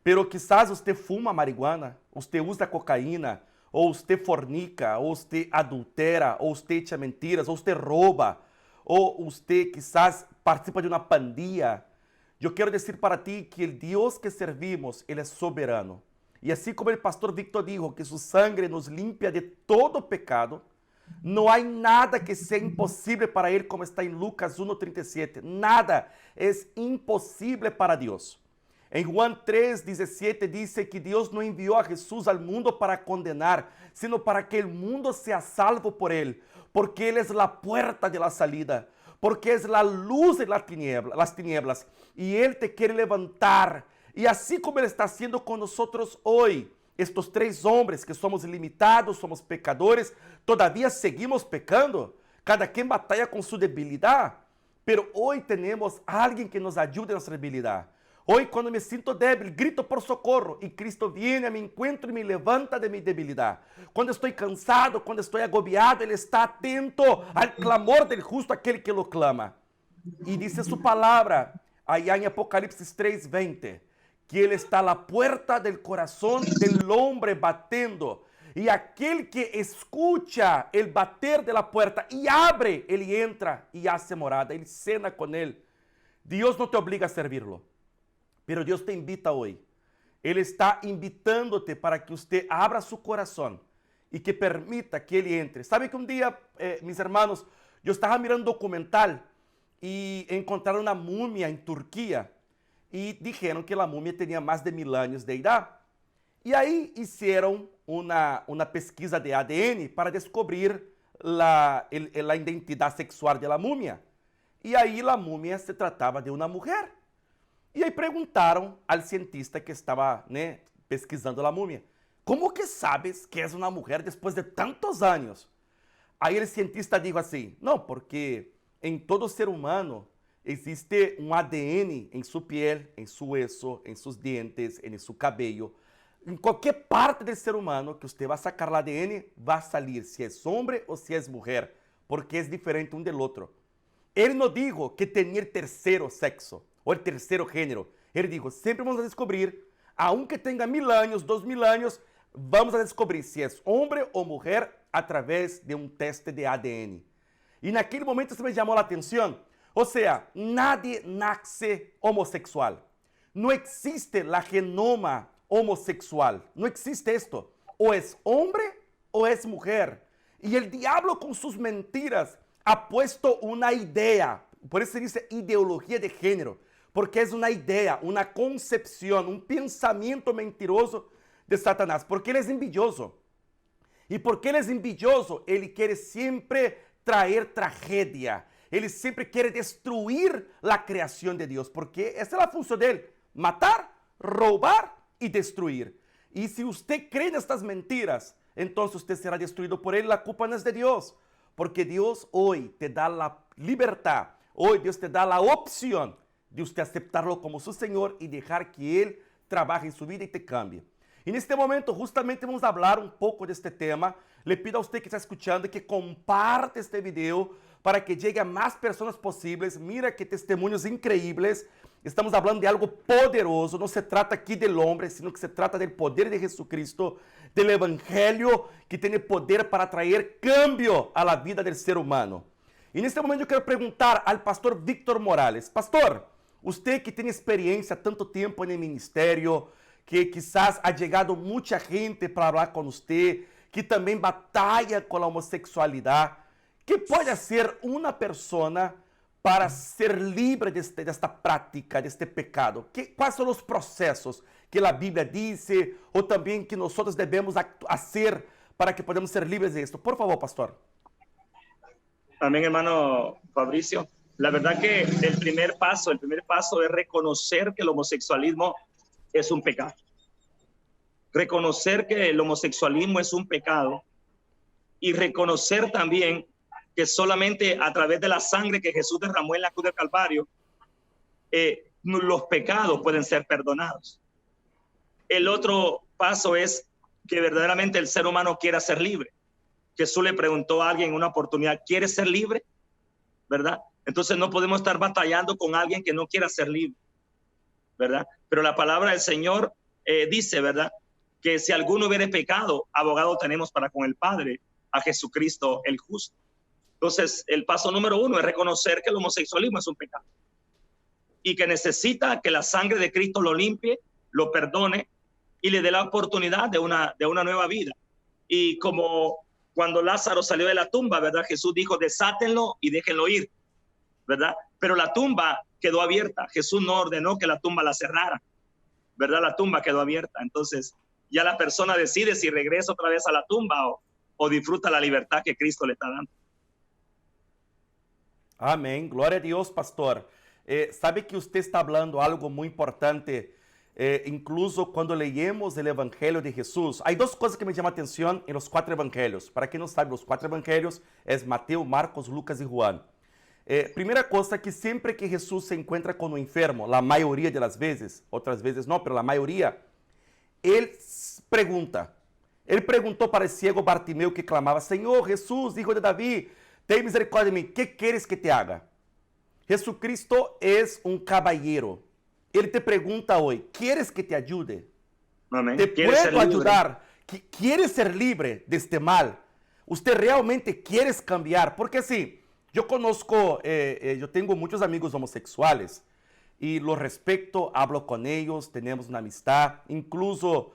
pero quizás você fuma marihuana, você usa cocaína, ou você fornica, ou você adultera, ou você echa mentiras, ou você rouba, ou você quizás participa de uma pandilla. Eu quero dizer para ti que o Deus que servimos, Ele é soberano. E assim como o pastor Victor dijo que sua sangre nos limpia de todo pecado, não há nada que seja impossível para Ele, como está em Lucas 1:37. Nada é impossível para Deus. Em Juan 3:17 diz que Deus não enviou a Jesus ao mundo para condenar, sino para que o mundo seja salvo por Ele, porque Ele é a porta de la salida. porque es la luz de las tinieblas, y Él te quiere levantar. Y así como Él está haciendo con nosotros hoy, estos tres hombres que somos limitados, somos pecadores, todavía seguimos pecando. Cada quien batalla con su debilidad, pero hoy tenemos a alguien que nos ayude en nuestra debilidad. Hoy cuando me siento débil, grito por socorro y Cristo viene a mi encuentro y me levanta de mi debilidad. Cuando estoy cansado, cuando estoy agobiado, Él está atento al clamor del justo, aquel que lo clama. Y dice su palabra, allá en Apocalipsis 3:20, que Él está a la puerta del corazón del hombre batendo. Y aquel que escucha el bater de la puerta y abre, Él entra y hace morada, Él cena con Él. Dios no te obliga a servirlo, pero Dios te invita hoy. Él está invitándote para que usted abra su corazón y que permita que Él entre. ¿Sabe que un día, mis hermanos, yo estaba mirando un documental y encontraron una momia en Turquía y dijeron que la momia tenía más de 1000 años de edad. Y ahí hicieron una pesquisa de ADN para descubrir la identidad sexual de la momia. Y ahí la momia se trataba de una mujer. E aí perguntaram ao cientista que estava pesquisando a múmia, como que sabes que é uma mulher depois de tantos anos? Aí o cientista disse assim, não, porque em todo ser humano existe um ADN em sua piel, em seu hueso, em seus dentes, em seu cabelo. Em qualquer parte do ser humano que você vai sacar o ADN, vai sair se é homem ou se é mulher, porque é diferente um do outro. Ele não disse que tinha terceiro sexo, o terceiro género. Ele dijo, sempre vamos a descobrir, aunque tenha 1000 anos, 2000 anos, vamos a descobrir se é homem ou mulher a través de um teste de ADN. E naquele momento isso me chamou a atenção. Ou seja, nadie nasce homossexual. Não existe a genoma homossexual. Não existe isto. Ou é homem ou é mulher. E o diabo com suas mentiras ha puesto uma ideia. Por isso se diz ideologia de gênero. Porque é uma ideia, uma concepção, um pensamento mentiroso de Satanás. Porque ele é envidioso. E porque ele é envidioso, ele quer sempre trazer tragédia. Ele sempre quer destruir a criação de Deus. Porque essa é a função dele. Matar, roubar e destruir. E se você crê nestas mentiras, então você será destruído por ele. A culpa não é de Deus. Porque Deus hoje te dá a liberdade. Hoje Deus te dá a opção de usted aceptarlo como su Señor y dejar que Él trabaje en su vida y te cambie. Y en este momento justamente vamos a hablar un poco de este tema. Le pido a usted que está escuchando que comparte este video para que llegue a más personas posibles. Mira que testimonios increíbles. Estamos hablando de algo poderoso. No se trata aquí del hombre, sino que se trata del poder de Jesucristo, del Evangelio que tiene poder para traer cambio a la vida del ser humano. Y en este momento yo quiero preguntar al pastor Víctor Morales. Pastor, usted que tiene experiencia tanto tiempo en el ministerio, que quizás ha llegado mucha gente para hablar con usted, que también batalla con la homosexualidad, ¿qué puede hacer una persona para ser libre de esta práctica, de este pecado? ¿Cuáles son los procesos que la Biblia dice o también que nosotros debemos hacer para que podamos ser libres de esto? Por favor, pastor.
Amén, hermano Fabricio. La verdad que el primer paso es reconocer que el homosexualismo es un pecado. Reconocer que el homosexualismo es un pecado y reconocer también que solamente a través de la sangre que Jesús derramó en la cruz del Calvario, los pecados pueden ser perdonados. El otro paso es que verdaderamente el ser humano quiera ser libre. Jesús le preguntó a alguien en una oportunidad, ¿quieres ser libre? ¿Verdad? Entonces no podemos estar batallando con alguien que no quiera ser libre, ¿verdad? Pero la palabra del Señor dice, ¿verdad? Que si alguno hubiere pecado, abogado tenemos para con el Padre, a Jesucristo el justo. Entonces el paso número 1 es reconocer que el homosexualismo es un pecado y que necesita que la sangre de Cristo lo limpie, lo perdone y le dé la oportunidad de una nueva vida. Y como cuando Lázaro salió de la tumba, ¿verdad? Jesús dijo, desátenlo y déjenlo ir, ¿verdad? Pero la tumba quedó abierta. Jesús no ordenó que la tumba la cerrara, ¿verdad? La tumba quedó abierta. Entonces ya la persona decide si regresa otra vez a la tumba o disfruta la libertad que Cristo le está dando.
Amém. Glória a Deus, pastor. Sabe que você está falando algo muito importante. Incluso quando leemos o Evangelho de Jesus, há duas coisas que me chamam a atenção em los 4 Evangelhos. Para quem não sabe, os 4 Evangelhos é Mateus, Marcos, Lucas e Juan. Primeira coisa que sempre que Jesus se encontra com um enfermo, a maioria das vezes, outras vezes não, mas a maioria, ele pergunta. Ele perguntou para o ciego Bartimeu que clamava: Senhor Jesus, Hijo de Davi, ten misericórdia de mim, ¿qué quieres que te haga? Jesucristo é um caballero. Ele te pergunta hoje: ¿quieres que te ayude?
Amén.
¿Te
¿Quieres ser
puedo
libre?
ayudar? ¿Quieres ser libre de este mal? ¿Usted realmente quiere cambiar? Porque sí, yo conozco, yo tengo muchos amigos homosexuales y los respeto, hablo con ellos, tenemos una amistad. Incluso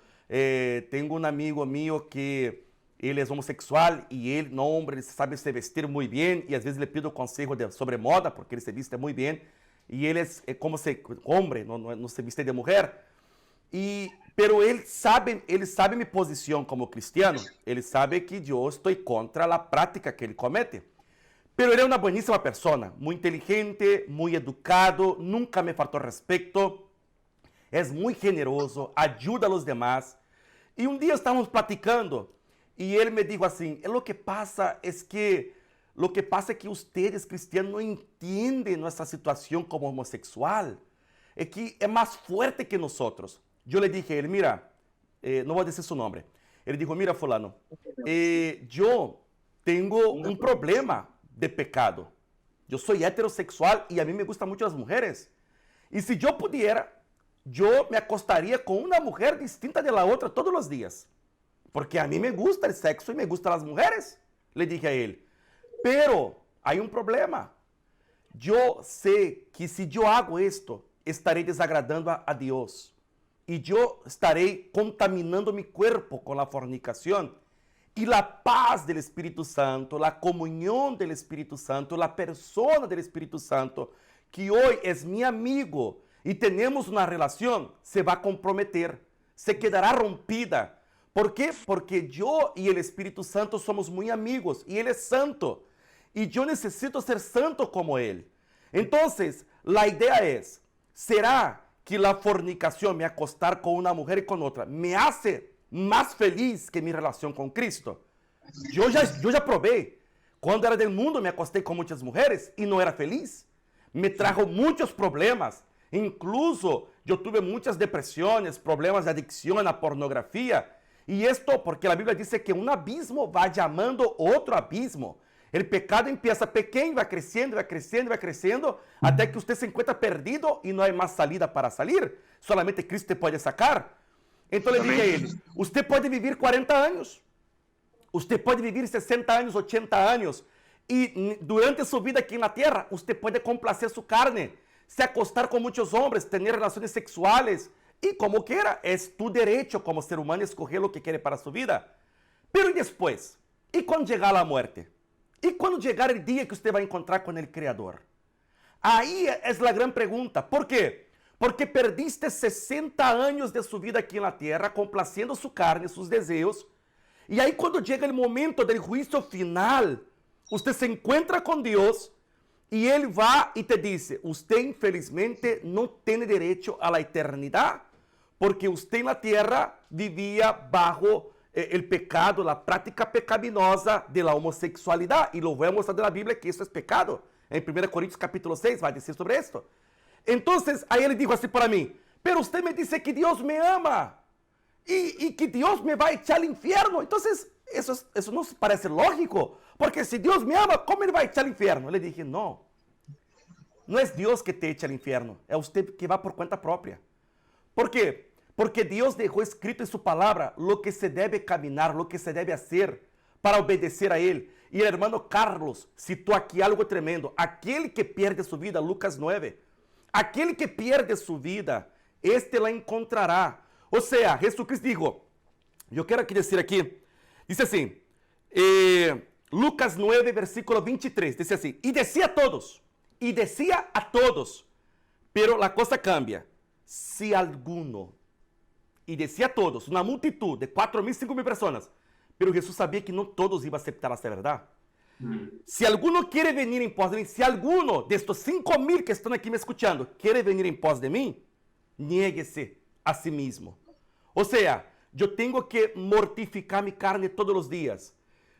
tengo un amigo mío que ele é homossexual e ele, não, homem, ele sabe se vestir muito bem e às vezes le pido consejo sobre moda porque ele se viste muito bem e ele é como se homem, não se viste de mulher. Pero ele sabe minha posição como cristiano. Ele sabe que eu estou contra a prática que ele comete. Pero ele é uma bueníssima pessoa, muito inteligente, muito educado, nunca me faltou respeito, é muito generoso, ajuda a los demás. E um dia estávamos platicando e ele me disse assim: lo que pasa é que ustedes cristianos não entendem nossa situação como homossexual. É que é mais forte que nós. Eu le dije a ele: mira, não vou dizer seu nome. Ele disse: mira, fulano, eu tenho um problema de pecado. Eu sou heterossexual e a mim me gustam muito as mulheres. E se eu pudiera, eu me acostaria com uma mulher distinta da outra todos os dias. Porque a mim me gusta o sexo e me gustam as mulheres, le dije a ele. Pero hay um problema. Eu sei que se eu hago isto, estarei desagradando a Deus. E eu estarei contaminando meu corpo com a fornicação. E a paz do Espírito Santo, a comunhão do Espírito Santo, a persona do Espírito Santo, que hoje é meu amigo e temos uma relação, se vai comprometer, se quedará rompida. ¿Por quê? Porque eu e o Espírito Santo somos muito amigos e ele é santo. E eu necessito ser santo como ele. Então, a ideia é: será que a fornicação, me acostar com uma mulher e com outra, me hace mais feliz que minha relação com Cristo? Eu já provei. Quando era do mundo, me acostei com muitas mulheres e não era feliz. Me trajo muitos problemas. Incluso, eu tive muitas depressões, problemas de adicção à pornografia. E isto porque a Bíblia diz que um abismo vai chamando outro abismo. O pecado empieza pequeno, vai crescendo, vai crescendo, vai crescendo, até que você se encontra perdido e não há mais salida para sair. Solamente Cristo te pode sacar. Então, ele diz a ele: você pode viver 40 anos, você pode viver 60 anos, 80 anos, e durante sua vida aqui na terra, você pode complacer sua carne, se acostar com muitos homens, ter relações sexuais. E como quiera, é tu direito como ser humano escolher o que quer para sua vida. Pero e depois? E quando chegar a morte? E quando chegar o dia que você vai encontrar com o Criador? Aí é a grande pergunta. Por quê? Porque perdiste 60 anos de sua vida aqui na terra, complacendo sua carne, seus desejos. E aí quando chega o momento do juízo final, você se encontra com Deus e Ele vai e te diz: você infelizmente não tem direito à eternidade, porque você na terra vivia bajo o pecado, a prática pecaminosa da homossexualidade. E lo vemos na Bíblia que isso é pecado. Em 1 Coríntios capítulo 6 vai dizer sobre isso. Então, aí ele disse assim para mim: pero você me disse que Deus me ama e que Deus me vai echar ao inferno. Então, isso não parece lógico, porque se Deus me ama, como ele vai echar ao inferno? Ele disse: não é Deus que te echa ao inferno, é você que vai por conta própria. ¿Por quê? Porque Deus deixou escrito em sua palavra lo que se deve caminar, lo que se deve hacer para obedecer a Ele. E o hermano Carlos citou aqui algo tremendo: aquele que perde sua vida, Lucas 9, aquele que perde sua vida, este la encontrará. Ou seja, Jesucristo dijo, eu quero aqui dizer aqui, diz assim, Lucas 9, versículo 23, diz assim: e decía a todos, pero la cosa cambia, se alguno, e decía a todos, uma multitud de 4.000, 5.000 pessoas, pero Jesus sabia que não todos iam aceitar essa verdade. Si alguno quiere venir en pos de mí, si alguno de estos 5,000 que están aquí me escuchando quiere venir en pos de mí, niéguese a sí mismo. O sea, yo tengo que mortificar mi carne todos los días.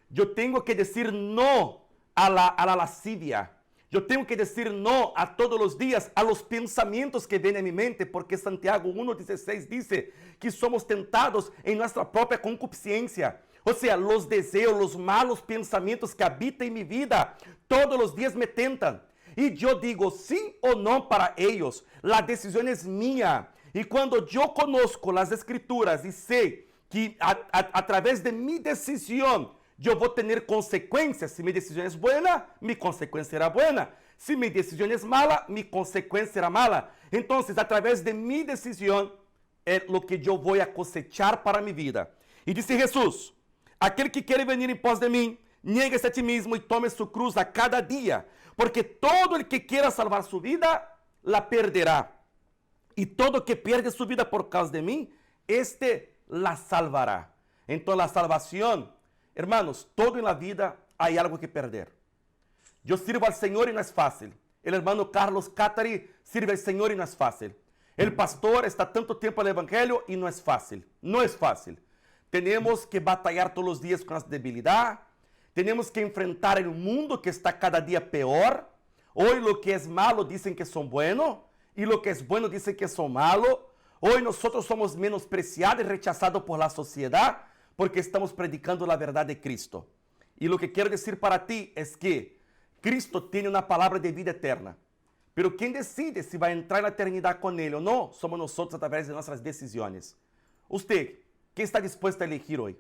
Yo tengo que decir no a la lascivia. Yo tengo que decir no a todos los días a los pensamientos que vienen a mi mente, porque Santiago 1:16 dice que somos tentados en nuestra propia concupiscencia. O sea, los deseos, los malos pensamientos que habitan en mi vida, todos los días me tentan. Y yo digo sí o no para ellos. La decisión es mía. Y cuando yo conozco las escrituras y sé que a través de mi decisión yo voy a tener consecuencias. Si mi decisión es buena, mi consecuencia será buena. Si mi decisión es mala, mi consecuencia será mala. Entonces, a través de mi decisión es lo que yo voy a cosechar para mi vida. Y dice Jesús: aquel que quiere venir en pos de mí, niéguese a sí mismo y tome su cruz a cada día, porque todo el que quiera salvar su vida, la perderá. Y todo el que pierde su vida por causa de mí, este la salvará. Entonces la salvación, hermanos, todo en la vida hay algo que perder. Yo sirvo al Señor y no es fácil. El hermano Carlos Catari sirve al Señor y no es fácil. El pastor está tanto tiempo en el Evangelio y no es fácil. No es fácil. Tenemos que batallar todos los días con la debilidad. Tenemos que enfrentar el mundo que está cada día peor. Hoy lo que es malo dicen que son buenos. Y lo que es bueno dicen que son malos. Hoy nosotros somos menospreciados y rechazados por la sociedad porque estamos predicando la verdad de Cristo. Y lo que quiero decir para ti es que Cristo tiene una palabra de vida eterna. Pero quien decide si va a entrar en la eternidad con Él o no, somos nosotros a través de nuestras decisiones. Usted, ¿qué está dispuesto a elegir hoy?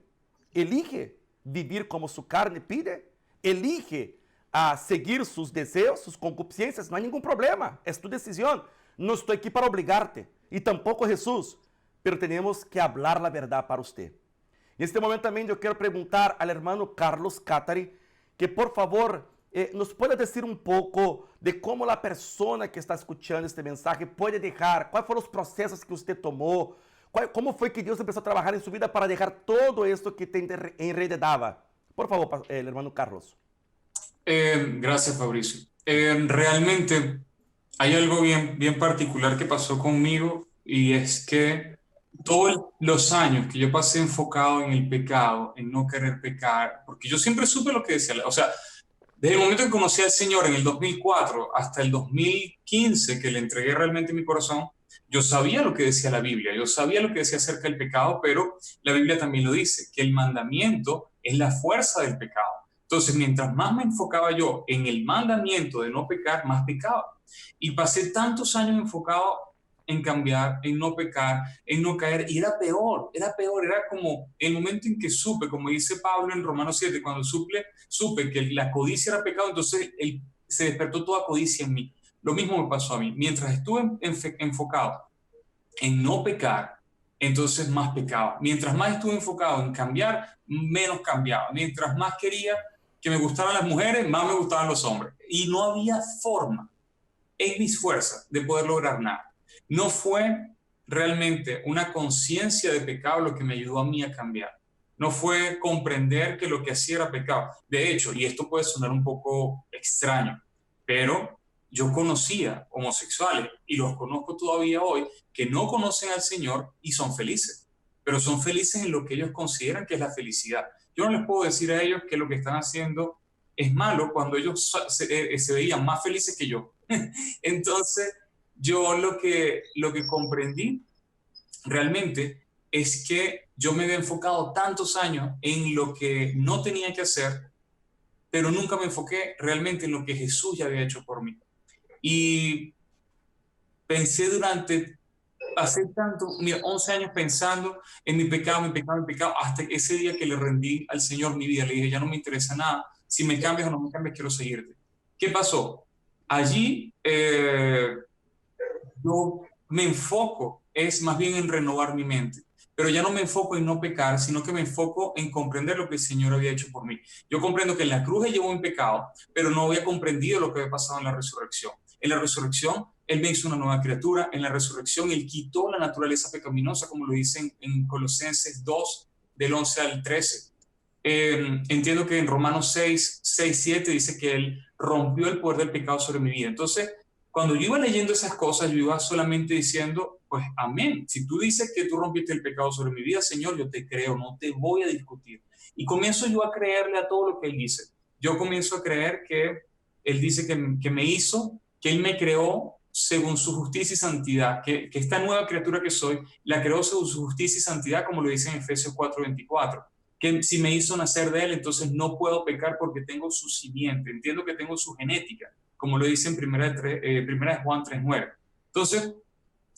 ¿Elige vivir como su carne pide? ¿Elige a seguir sus deseos, sus concupiscencias? No hay ningún problema, es tu decisión. No estoy aquí para obligarte, y tampoco Jesús, pero tenemos que hablar la verdad para usted. En este momento también yo quiero preguntar al hermano Carlos Catari que por favor nos pueda decir un poco de cómo la persona que está escuchando este mensaje puede dejar, cuáles fueron los procesos que usted tomó, cómo fue que Dios empezó a trabajar en su vida para dejar todo esto que te enredaba. Por favor, el hermano Carlos.
Gracias, Fabricio. Realmente hay algo bien particular que pasó conmigo, y es que todos los años que yo pasé enfocado en el pecado, en no querer pecar, porque yo siempre supe lo que decía, o sea, desde el momento que conocí al Señor en el 2004 hasta el 2015, que le entregué realmente mi corazón, yo sabía lo que decía la Biblia, yo sabía lo que decía acerca del pecado, pero la Biblia también lo dice, que el mandamiento es la fuerza del pecado. Entonces, mientras más me enfocaba yo en el mandamiento de no pecar, más pecaba. Y pasé tantos años enfocado en cambiar, en no pecar, en no caer, y era peor, era como el momento en que supe, como dice Pablo en Romanos 7, cuando supe que la codicia era pecado, entonces se despertó toda codicia en mí. Lo mismo me pasó a mí. Mientras estuve enfocado en no pecar, entonces más pecaba. Mientras más estuve enfocado en cambiar, menos cambiaba. Mientras más quería que me gustaran las mujeres, más me gustaban los hombres. Y no había forma en mis fuerzas de poder lograr nada. No fue realmente una conciencia de pecado lo que me ayudó a mí a cambiar. No fue comprender que lo que hacía era pecado. De hecho, y esto puede sonar un poco extraño, pero yo conocía homosexuales, y los conozco todavía hoy, que no conocen al Señor y son felices, pero son felices en lo que ellos consideran que es la felicidad. Yo no les puedo decir a ellos que lo que están haciendo es malo cuando ellos se veían más felices que yo. Entonces, yo lo que comprendí realmente es que yo me había enfocado tantos años en lo que no tenía que hacer, pero nunca me enfoqué realmente en lo que Jesús ya había hecho por mí. Y pensé pasé 11 años pensando en mi pecado, hasta ese día que le rendí al Señor mi vida. Le dije, ya no me interesa nada, si me cambias o no me cambias, quiero seguirte. ¿Qué pasó? Allí yo me enfoco, es más bien en renovar mi mente, pero ya no me enfoco en no pecar, sino que me enfoco en comprender lo que el Señor había hecho por mí. Yo comprendo que en la cruz Él llevó mi pecado, pero no había comprendido lo que había pasado en la resurrección. En la resurrección, Él me hizo una nueva criatura. En la resurrección, Él quitó la naturaleza pecaminosa, como lo dicen en Colosenses 2, del 11 al 13. entiendo que en Romanos 6, 7 dice que Él rompió el poder del pecado sobre mi vida. Entonces, cuando yo iba leyendo esas cosas, yo iba solamente diciendo, pues amén. Si tú dices que tú rompiste el pecado sobre mi vida, Señor, yo te creo, no te voy a discutir. Y comienzo yo a creerle a todo lo que Él dice. Yo comienzo a creer que Él dice que me hizo, que Él me creó según su justicia y santidad, que esta nueva criatura que soy, la creó según su justicia y santidad, como lo dice en Efesios 4:24. Que si me hizo nacer de Él, entonces no puedo pecar porque tengo su simiente. Entiendo que tengo su genética, como lo dice en primera de Juan 3:9. Entonces,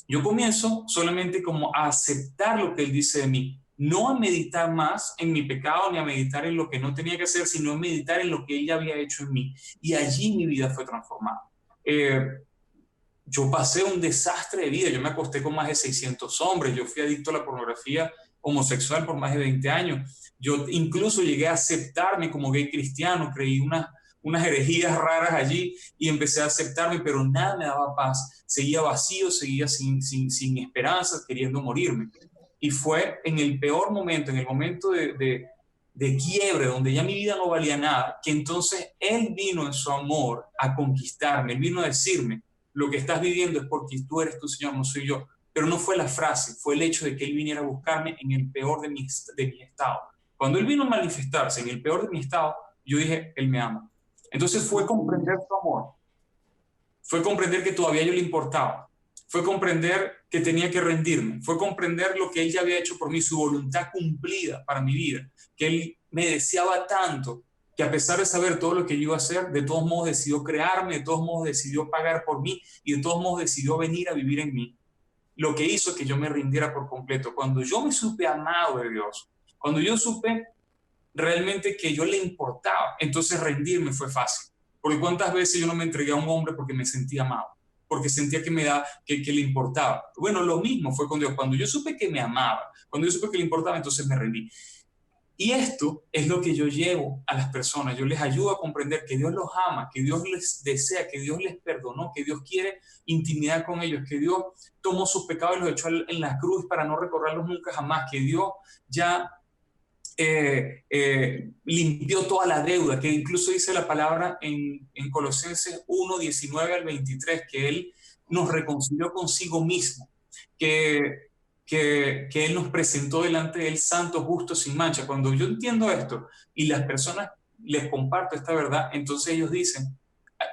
yo comienzo solamente como a aceptar lo que Él dice de mí, no a meditar más en mi pecado ni a meditar en lo que no tenía que hacer, sino a meditar en lo que Él ya había hecho en mí. Y allí mi vida fue transformada. Yo pasé un desastre de vida, yo me acosté con más de 600 hombres, yo fui adicto a la pornografía homosexual por más de 20 años, yo incluso llegué a aceptarme como gay cristiano, creí unas herejías raras allí y empecé a aceptarme, pero nada me daba paz, seguía vacío, seguía sin esperanzas, queriendo morirme. Y fue en el peor momento, en el momento de quiebre, donde ya mi vida no valía nada, que entonces Él vino en su amor a conquistarme, Él vino a decirme, lo que estás viviendo es porque tú eres tu Señor, no soy yo. Pero no fue la frase, fue el hecho de que Él viniera a buscarme en el peor de mi estado. Cuando Él vino a manifestarse en el peor de mi estado, yo dije, Él me ama. Entonces fue comprender su amor, fue comprender que todavía yo le importaba, fue comprender que tenía que rendirme, fue comprender lo que Él ya había hecho por mí, su voluntad cumplida para mi vida, que Él me deseaba tanto, que a pesar de saber todo lo que yo iba a hacer, de todos modos decidió crearme, de todos modos decidió pagar por mí y de todos modos decidió venir a vivir en mí. Lo que hizo que yo me rindiera por completo. Cuando yo me supe amado de Dios, cuando yo supe realmente que yo le importaba, entonces rendirme fue fácil. Porque cuántas veces yo no me entregué a un hombre porque me sentía amado, porque sentía que le importaba. Bueno, lo mismo fue con Dios. Cuando yo supe que me amaba, cuando yo supe que le importaba, entonces me rendí. Y esto es lo que yo llevo a las personas. Yo les ayudo a comprender que Dios los ama, que Dios les desea, que Dios les perdonó, que Dios quiere intimidad con ellos, que Dios tomó sus pecados y los echó en la cruz para no recorrerlos nunca jamás, que Dios ya limpió toda la deuda, que incluso dice la palabra en Colosenses 1:19-23, que Él nos reconcilió consigo mismo, que Él nos presentó delante de Él santo, justo, sin mancha. Cuando yo entiendo esto y las personas les comparto esta verdad, entonces ellos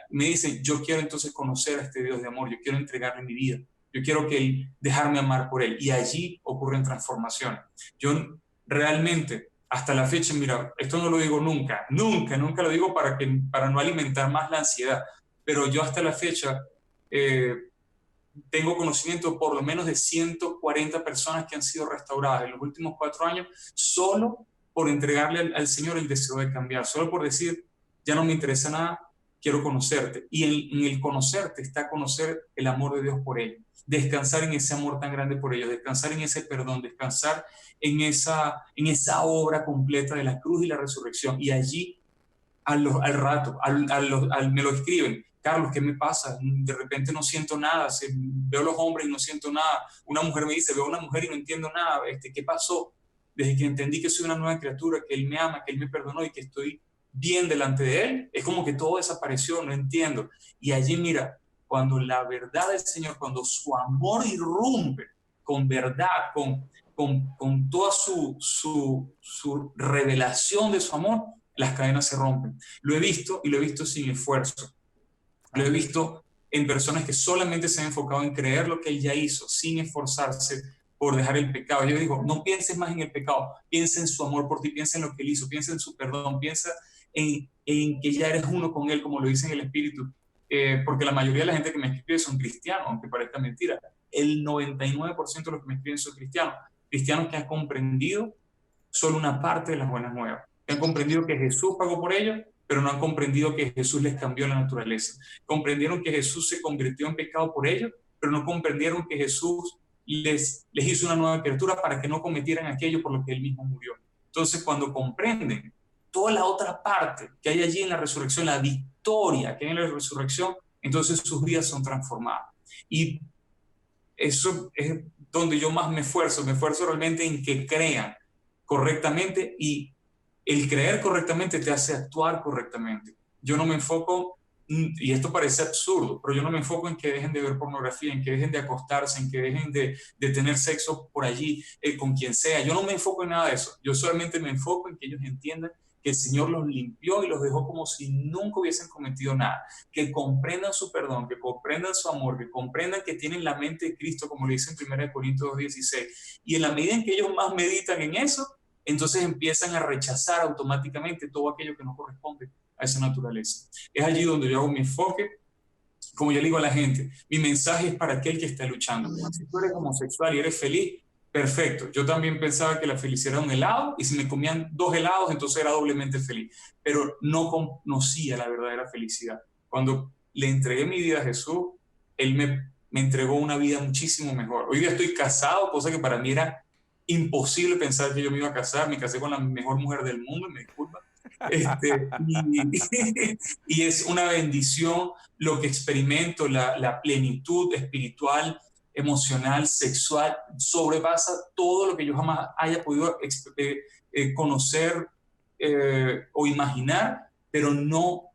me dicen, yo quiero entonces conocer a este Dios de amor, yo quiero entregarle mi vida, yo quiero que Él, dejarme amar por Él. Y allí ocurren transformaciones. Yo realmente, hasta la fecha, mira, esto no lo digo nunca lo digo para no alimentar más la ansiedad, pero yo hasta la fecha tengo conocimiento por lo menos de 140 personas que han sido restauradas en los últimos 4 años, solo por entregarle al Señor el deseo de cambiar, solo por decir, ya no me interesa nada, quiero conocerte. Y en el conocerte está conocer el amor de Dios por ellos, descansar en ese amor tan grande por ellos, descansar en ese perdón, descansar en esa obra completa de la cruz y la resurrección. Y allí, al rato, me lo escriben, Carlos, ¿qué me pasa? De repente no siento nada, veo los hombres y no siento nada. Una mujer me dice, veo a una mujer y no entiendo nada. ¿Qué pasó? Desde que entendí que soy una nueva criatura, que Él me ama, que Él me perdonó y que estoy bien delante de Él, es como que todo desapareció, no entiendo. Y allí, mira, cuando la verdad del Señor, cuando su amor irrumpe con verdad, con toda su revelación de su amor, las cadenas se rompen. Lo he visto y lo he visto sin esfuerzo. Lo he visto en personas que solamente se han enfocado en creer lo que Él ya hizo, sin esforzarse por dejar el pecado. Yo digo, no pienses más en el pecado, piensa en su amor por ti, piensa en lo que Él hizo, piensa en su perdón, piensa en que ya eres uno con Él, como lo dice en el Espíritu. Porque la mayoría de la gente que me escribe son cristianos, aunque parezca mentira. El 99% de los que me escriben son cristianos. Cristianos que han comprendido solo una parte de las buenas nuevas. Que han comprendido que Jesús pagó por ellos, pero no han comprendido que Jesús les cambió la naturaleza. Comprendieron que Jesús se convirtió en pecado por ellos, pero no comprendieron que Jesús les hizo una nueva criatura para que no cometieran aquello por lo que Él mismo murió. Entonces, cuando comprenden toda la otra parte que hay allí en la resurrección, la victoria que hay en la resurrección, entonces sus vidas son transformadas. Y eso es donde yo más me esfuerzo realmente en que crean correctamente y El creer correctamente te hace actuar correctamente. Yo no me enfoco, y esto parece absurdo, pero yo no me enfoco en que dejen de ver pornografía, en que dejen de acostarse, en que dejen de tener sexo por allí con quien sea. Yo no me enfoco en nada de eso. Yo solamente me enfoco en que ellos entiendan que el Señor los limpió y los dejó como si nunca hubiesen cometido nada, que comprendan su perdón, que comprendan su amor, que comprendan que tienen la mente de Cristo, como le dice en 1 Corintios 2:16. Y en la medida en que ellos más meditan en eso, entonces empiezan a rechazar automáticamente todo aquello que no corresponde a esa naturaleza. Es allí donde yo hago mi enfoque. Como yo le digo a la gente, mi mensaje es para aquel que está luchando. Si tú eres homosexual y eres feliz, perfecto. Yo también pensaba que la felicidad era un helado, y si me comían 2 helados, entonces era doblemente feliz. Pero no conocía la verdadera felicidad. Cuando le entregué mi vida a Jesús, Él me entregó una vida muchísimo mejor. Hoy día estoy casado, cosa que para mí era imposible pensar que yo me iba a casar. Me casé con la mejor mujer del mundo, me disculpa. Y es una bendición lo que experimento, la plenitud espiritual, emocional, sexual, sobrepasa todo lo que yo jamás haya podido conocer o imaginar, pero no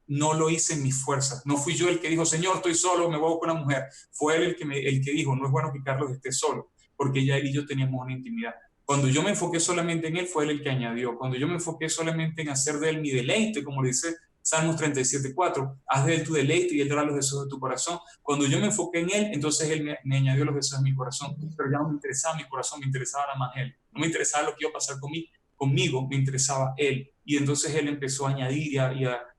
lo hice en mis fuerzas. No fui yo el que dijo, Señor, estoy solo, me voy a buscar una mujer. Fue Él el que dijo, no es bueno que Carlos esté solo, porque ya él y yo teníamos una intimidad. Cuando yo me enfoqué solamente en Él, fue Él el que añadió. Cuando yo me enfoqué solamente en hacer de Él mi deleite, como le dice Salmos 37:4, haz de Él tu deleite y Él dará los deseos de tu corazón. Cuando yo me enfoqué en Él, entonces Él me añadió los deseos de mi corazón. Pero ya no me interesaba mi corazón, me interesaba nada más Él. No me interesaba lo que iba a pasar conmigo, me interesaba Él. Y entonces Él empezó a añadir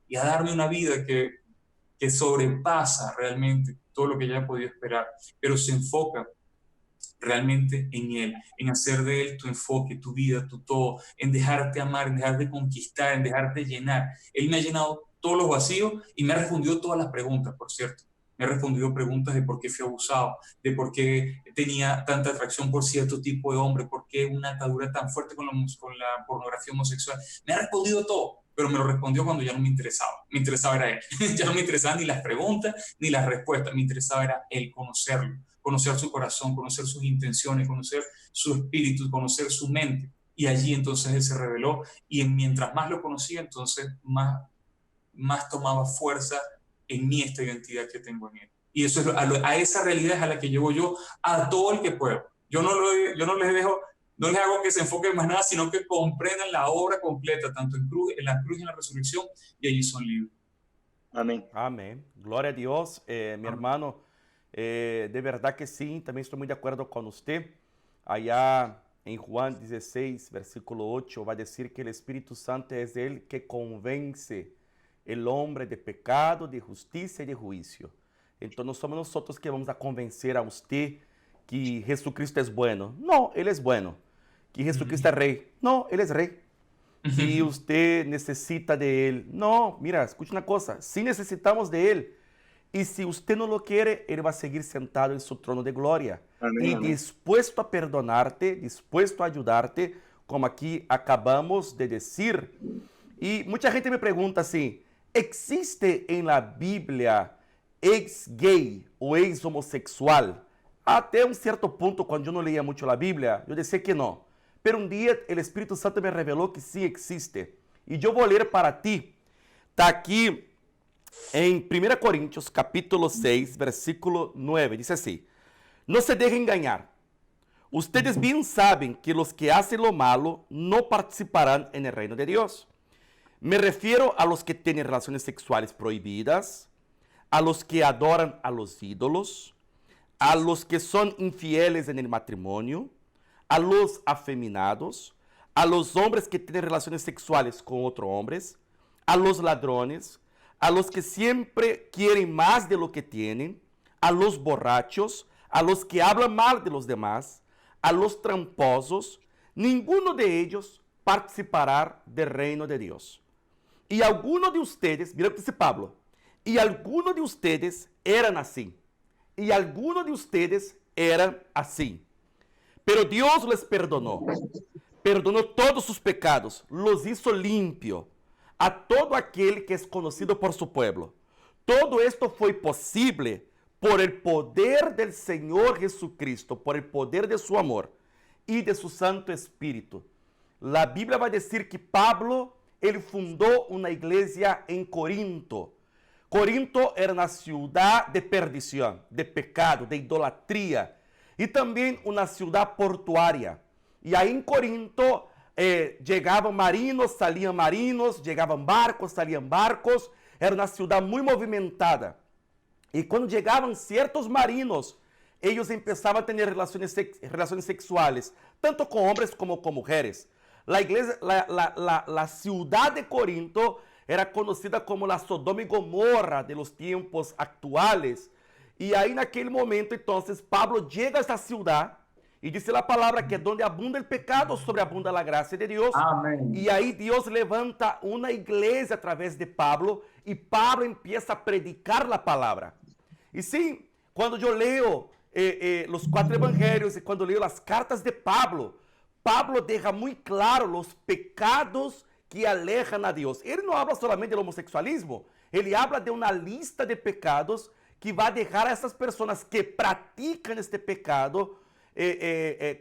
y a darme una vida que sobrepasa realmente todo lo que ya he podido esperar, pero se enfoca realmente en Él, en hacer de Él tu enfoque, tu vida, tu todo, en dejarte amar, en dejarte conquistar, en dejarte llenar. Él me ha llenado todos los vacíos y me ha respondido todas las preguntas, por cierto. Me ha respondido preguntas de por qué fui abusado, de por qué tenía tanta atracción por cierto tipo de hombre, por qué una atadura tan fuerte con la pornografía homosexual. Me ha respondido todo, pero me lo respondió cuando ya no me interesaba. Me interesaba era Él. Ya no me interesaban ni las preguntas ni las respuestas. Me interesaba era Él, conocerlo, conocer su corazón, conocer sus intenciones, conocer su espíritu, conocer su mente. Y allí entonces Él se reveló, y mientras más lo conocía, entonces más tomaba fuerza en mí esta identidad que tengo en Él. Y eso es a esa realidad es a la que llevo yo a todo el que puedo. Yo no les hago que se enfoquen más nada, sino que comprendan la obra completa, tanto en la cruz y en la resurrección, y allí son libres.
Amén.
Amén. Gloria a Dios, mi hermano. De verdad que sí, también estoy muy de acuerdo con usted. Allá en Juan 16, versículo 8, va a decir que el Espíritu Santo es Él que convence el hombre de pecado, de justicia y de juicio. Entonces no somos nosotros que vamos a convencer a usted que Jesucristo es bueno. No, Él es bueno. Que Jesucristo es rey. No, Él es rey. Que usted necesita de Él. No, mira, escucha una cosa. Sí necesitamos de Él. Y si usted no lo quiere, Él va a seguir sentado en su trono de gloria.
Amén,
y
amén.
dispuesto a perdonarte, dispuesto a ayudarte, como aquí acabamos de decir. Y mucha gente me pregunta así, ¿existe en la Biblia ex gay o ex homosexual? Até um certo ponto, quando eu não leia muito a Bíblia, eu dizia que não. Pero um dia, o Espírito Santo me revelou que sim existe. E eu vou ler para ti. Está aqui em 1 Coríntios, capítulo 6, versículo 9. Diz assim, não se dejen engañar. Ustedes bien saben que los que hacen lo malo no participarán en el reino de Dios. Me refiero a los que tienen relaciones sexuales prohibidas, a los que adoran a los ídolos, a los que son infieles en el matrimonio, a los afeminados, a los hombres que tienen relaciones sexuales con otros hombres, a los ladrones, a los que siempre quieren más de lo que tienen, a los borrachos, a los que hablan mal de los demás, a los tramposos. Ninguno de ellos participará del reino de Dios. Y algunos de ustedes, mira lo que dice Pablo, y algunos de ustedes eran así. Y algunos de ustedes eran así. Pero Dios les perdonó. Perdonó todos sus pecados. Los hizo limpio a todo aquel que es conocido por su pueblo. Todo esto fue posible por el poder del Señor Jesucristo, por el poder de su amor y de su Santo Espíritu. La Bíblia vai dizer que Pablo, ele fundou uma igreja em Corinto. Corinto era uma cidade de perdição, de pecado, de idolatria, e também uma cidade portuária. E aí em Corinto chegavam marinos, saliam marinos, chegavam barcos, saliam barcos. Era uma cidade muito movimentada. E quando chegavam certos marinos, eles começavam a ter relações sexuais, tanto com homens como com mulheres. La ciudad de Corinto era conocida como la Sodoma y Gomorra de los tiempos actuales. Y ahí en aquel momento, entonces, Pablo llega a esta ciudad y dice la palabra que donde abunda el pecado, sobreabunda la gracia de Dios.
Amén.
Y ahí Dios levanta una iglesia a través de Pablo y Pablo empieza a predicar la palabra. Y sí, cuando yo leo los 4 evangelios y cuando leo las cartas de Pablo, Pablo deja muy claro los pecados que alejan a Dios. Él no habla solamente del homosexualismo, él habla de una lista de pecados que va a dejar a esas personas que practican este pecado,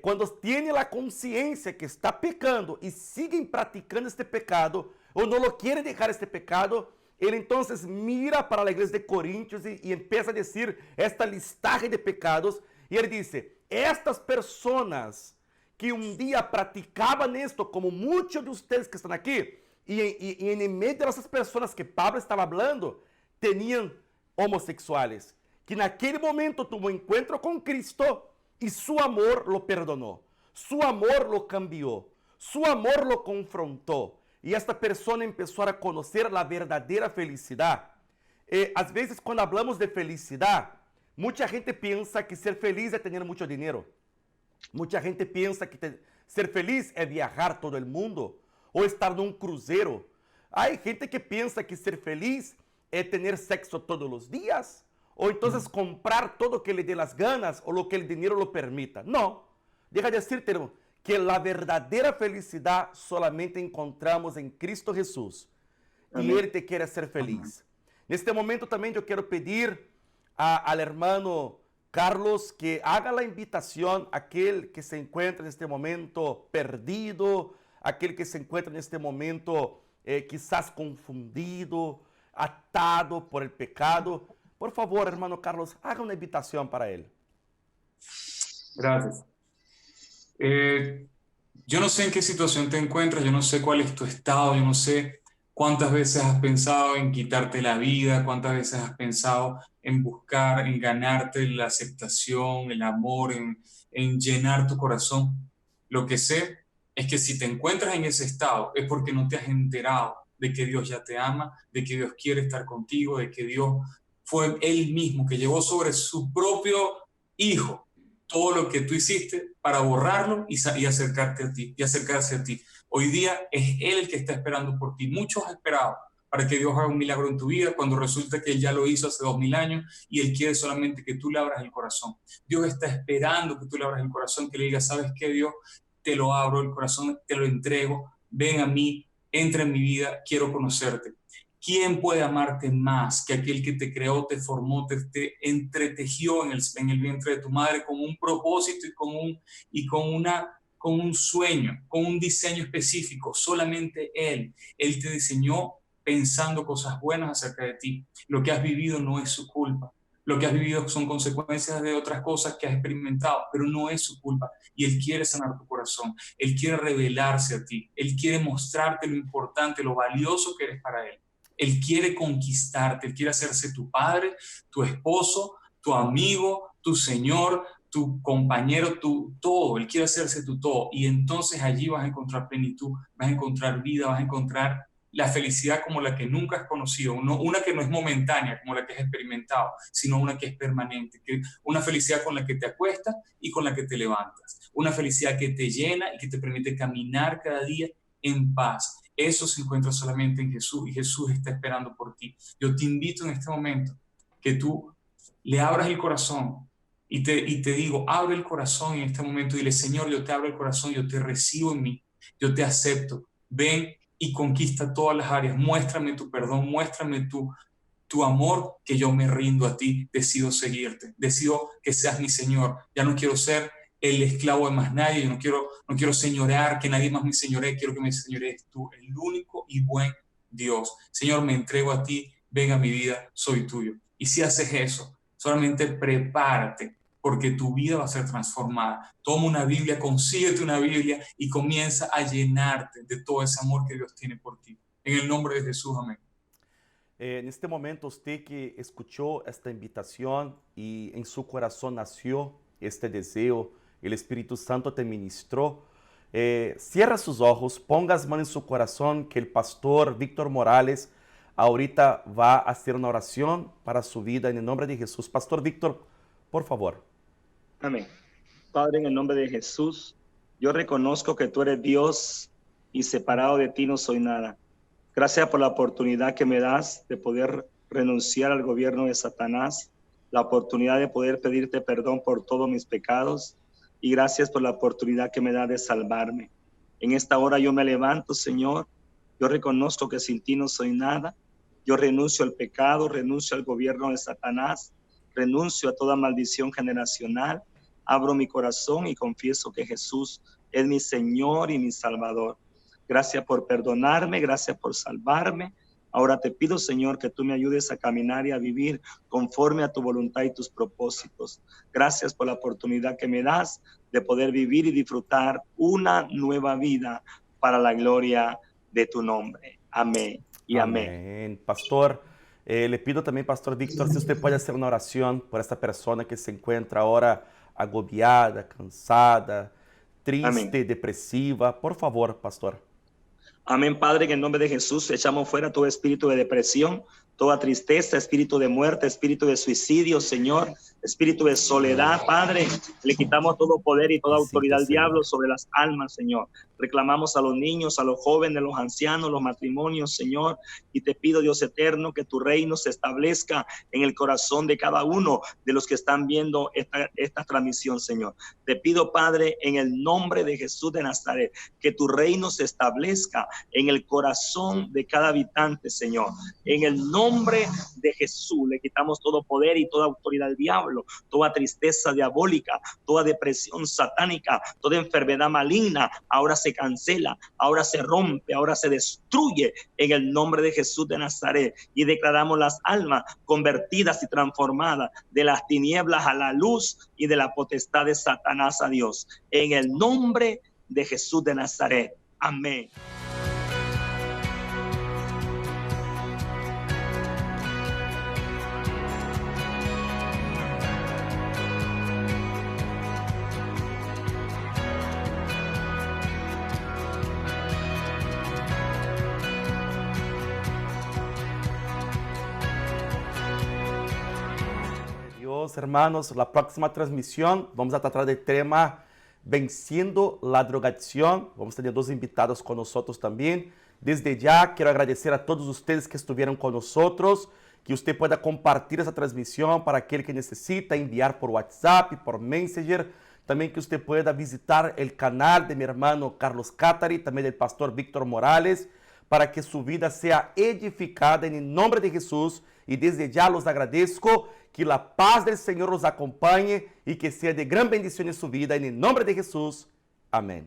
cuando tienen la conciencia que está pecando y siguen practicando este pecado, o no lo quieren dejar este pecado, él entonces mira para la iglesia de Corintios y empieza a decir esta listaje de pecados, y él dice, estas personas que un día practicaban esto, como muchos de ustedes que están aquí, y en medio de esas personas que Pablo estaba hablando, tenían homossexuais, que naquele momento tuvo encuentro com Cristo e su amor lo perdonó, su amor lo cambió, su amor lo confrontó, e esta pessoa começou a conhecer a verdadeira felicidade. Às vezes, quando falamos de felicidade, muita gente pensa que ser feliz é ter muito dinheiro. Muita gente pensa que ser feliz é viajar todo o mundo ou estar num cruzeiro. Há gente que pensa que ser feliz é ter sexo todos os dias ou então comprar todo o que lhe dê as ganas ou o que o dinheiro lo permita. Não. Deja de decirte que a verdadeira felicidade solamente encontramos em Cristo Jesus. E Ele te quer ser feliz. Neste momento também eu quero pedir ao hermano Carlos que haga a invitação àquele que se encontra neste momento perdido, aquele que se encontra neste momento quizás confundido, atado por el pecado. Por favor, hermano Carlos, haga uma invitação para ele.
Gracias. Yo no sé en qué situación te encuentras, yo no sé cuál es tu estado, yo no sé cuántas veces has pensado en quitarte la vida, cuántas veces has pensado en buscar, en ganarte la aceptación, el amor, en llenar tu corazón. Lo que sé es que si te encuentras en ese estado es porque no te has enterado de que Dios ya te ama, de que Dios quiere estar contigo, de que Dios fue Él mismo que llevó sobre su propio Hijo todo lo que tú hiciste para borrarlo y acercarte a ti, y acercarse a ti. Hoy día es Él el que está esperando por ti. Muchos han esperado para que Dios haga un milagro en tu vida cuando resulta que Él ya lo hizo hace 2000 años y Él quiere solamente que tú le abras el corazón. Dios está esperando que tú le abras el corazón, que le digas, ¿sabes qué, Dios? Te lo abro el corazón, te lo entrego, ven a mí, entra en mi vida, quiero conocerte. ¿Quién puede amarte más que aquel que te creó, te formó, te entretejió en el vientre de tu madre con un propósito y con un sueño, con un diseño específico? Solamente Él. Él te diseñó pensando cosas buenas acerca de ti. Lo que has vivido no es su culpa. Lo que has vivido son consecuencias de otras cosas que has experimentado, pero no es su culpa. Y Él quiere sanar tu corazón. Él quiere revelarse a ti. Él quiere mostrarte lo importante, lo valioso que eres para Él. Él quiere conquistarte, Él quiere hacerse tu padre, tu esposo, tu amigo, tu Señor, tu compañero, tu todo. Él quiere hacerse tu todo. Y entonces allí vas a encontrar plenitud, vas a encontrar vida, vas a encontrar la felicidad como la que nunca has conocido. Una que no es momentánea, como la que has experimentado, sino una que es permanente. Una felicidad con la que te acuestas y con la que te levantas. Una felicidad que te llena y que te permite caminar cada día en paz. Eso se encuentra solamente en Jesús y Jesús está esperando por ti. Yo te invito en este momento que tú le abras el corazón y te digo, abre el corazón en este momento y dile, Señor, yo te abro el corazón, yo te recibo en mí, yo te acepto. Ven y conquista todas las áreas, muéstrame tu perdón, muéstrame tu amor, que yo me rindo a ti, decido seguirte, decido que seas mi Señor. Ya no quiero ser el esclavo de más nadie, yo no quiero señorear, que nadie más me señoree, quiero que me señorees tú, el único y buen Dios. Señor, me entrego a ti, ven a mi vida, soy tuyo. Y si haces eso, solamente prepárate, porque tu vida va a ser transformada. Toma una Biblia, consíguete una Biblia y comienza a llenarte de todo ese amor que Dios tiene por ti. En el nombre de Jesús, amén.
En este momento, usted que escuchó esta invitación y en su corazón nació este deseo, el Espíritu Santo te ministró, cierra sus ojos, ponga las manos en su corazón, que el pastor Víctor Morales ahorita va a hacer una oración para su vida en el nombre de Jesús. Pastor Víctor, por favor.
Amén. Padre, en el nombre de Jesús, yo reconozco que tú eres Dios y separado de ti no soy nada. Gracias por la oportunidad que me das de poder renunciar al gobierno de Satanás, la oportunidad de poder pedirte perdón por todos mis pecados y gracias por la oportunidad que me da de salvarme. En esta hora yo me levanto, Señor. Yo reconozco que sin ti no soy nada. Yo renuncio al pecado, renuncio al gobierno de Satanás, renuncio a toda maldición generacional. Abro mi corazón y confieso que Jesús es mi Señor y mi Salvador. Gracias por perdonarme, gracias por salvarme. Ahora te pido, Señor, que tú me ayudes a caminar y a vivir conforme a tu voluntad y tus propósitos. Gracias por la oportunidad que me das de poder vivir y disfrutar una nueva vida para la gloria de tu nombre. Amén y amén.
Amén. Pastor, le pido también, Pastor Víctor, si usted puede hacer una oración por esta persona que se encuentra ahora agobiada, cansada, triste,
Amén.
depresiva. Por favor, Pastor.
Amén, Padre, en el nombre de Jesús echamos fuera todo espíritu de depresión, toda tristeza, espíritu de muerte, espíritu de suicidio, Señor, espíritu de soledad, Padre. Le quitamos todo poder y toda autoridad al diablo sobre las almas, Señor. Reclamamos a los niños, a los jóvenes, los ancianos, los matrimonios, Señor. Y te pido, Dios eterno, que tu reino se establezca en el corazón de cada uno de los que están viendo esta transmisión, Señor. Te pido, Padre, en el nombre de Jesús de Nazaret, que tu reino se establezca en el corazón de cada habitante, Señor. En el nombre de Jesús le quitamos todo poder y toda autoridad al diablo, toda tristeza diabólica, toda depresión satánica, toda enfermedad maligna, ahora se cancela, ahora se rompe, ahora se destruye en el nombre de Jesús de Nazaret y declaramos las almas convertidas y transformadas de las tinieblas a la luz y de la potestad de Satanás a Dios. En el nombre de Jesús de Nazaret. Amén.
Dios, hermanos, la próxima transmisión vamos a tratar del tema Venciendo la drogadicción. Vamos a tener dos invitados con nosotros también. Desde ya quiero agradecer a todos ustedes que estuvieron con nosotros, que usted pueda compartir esa transmisión para aquel que necesita, enviar por WhatsApp y por Messenger. También que usted pueda visitar el canal de mi hermano Carlos Catari, también del pastor Víctor Morales, para que su vida sea edificada en el nombre de Jesús. Y desde ya los agradezco, que la paz del Señor los acompañe y que sea de gran bendición en su vida. En el nombre de Jesús. Amén.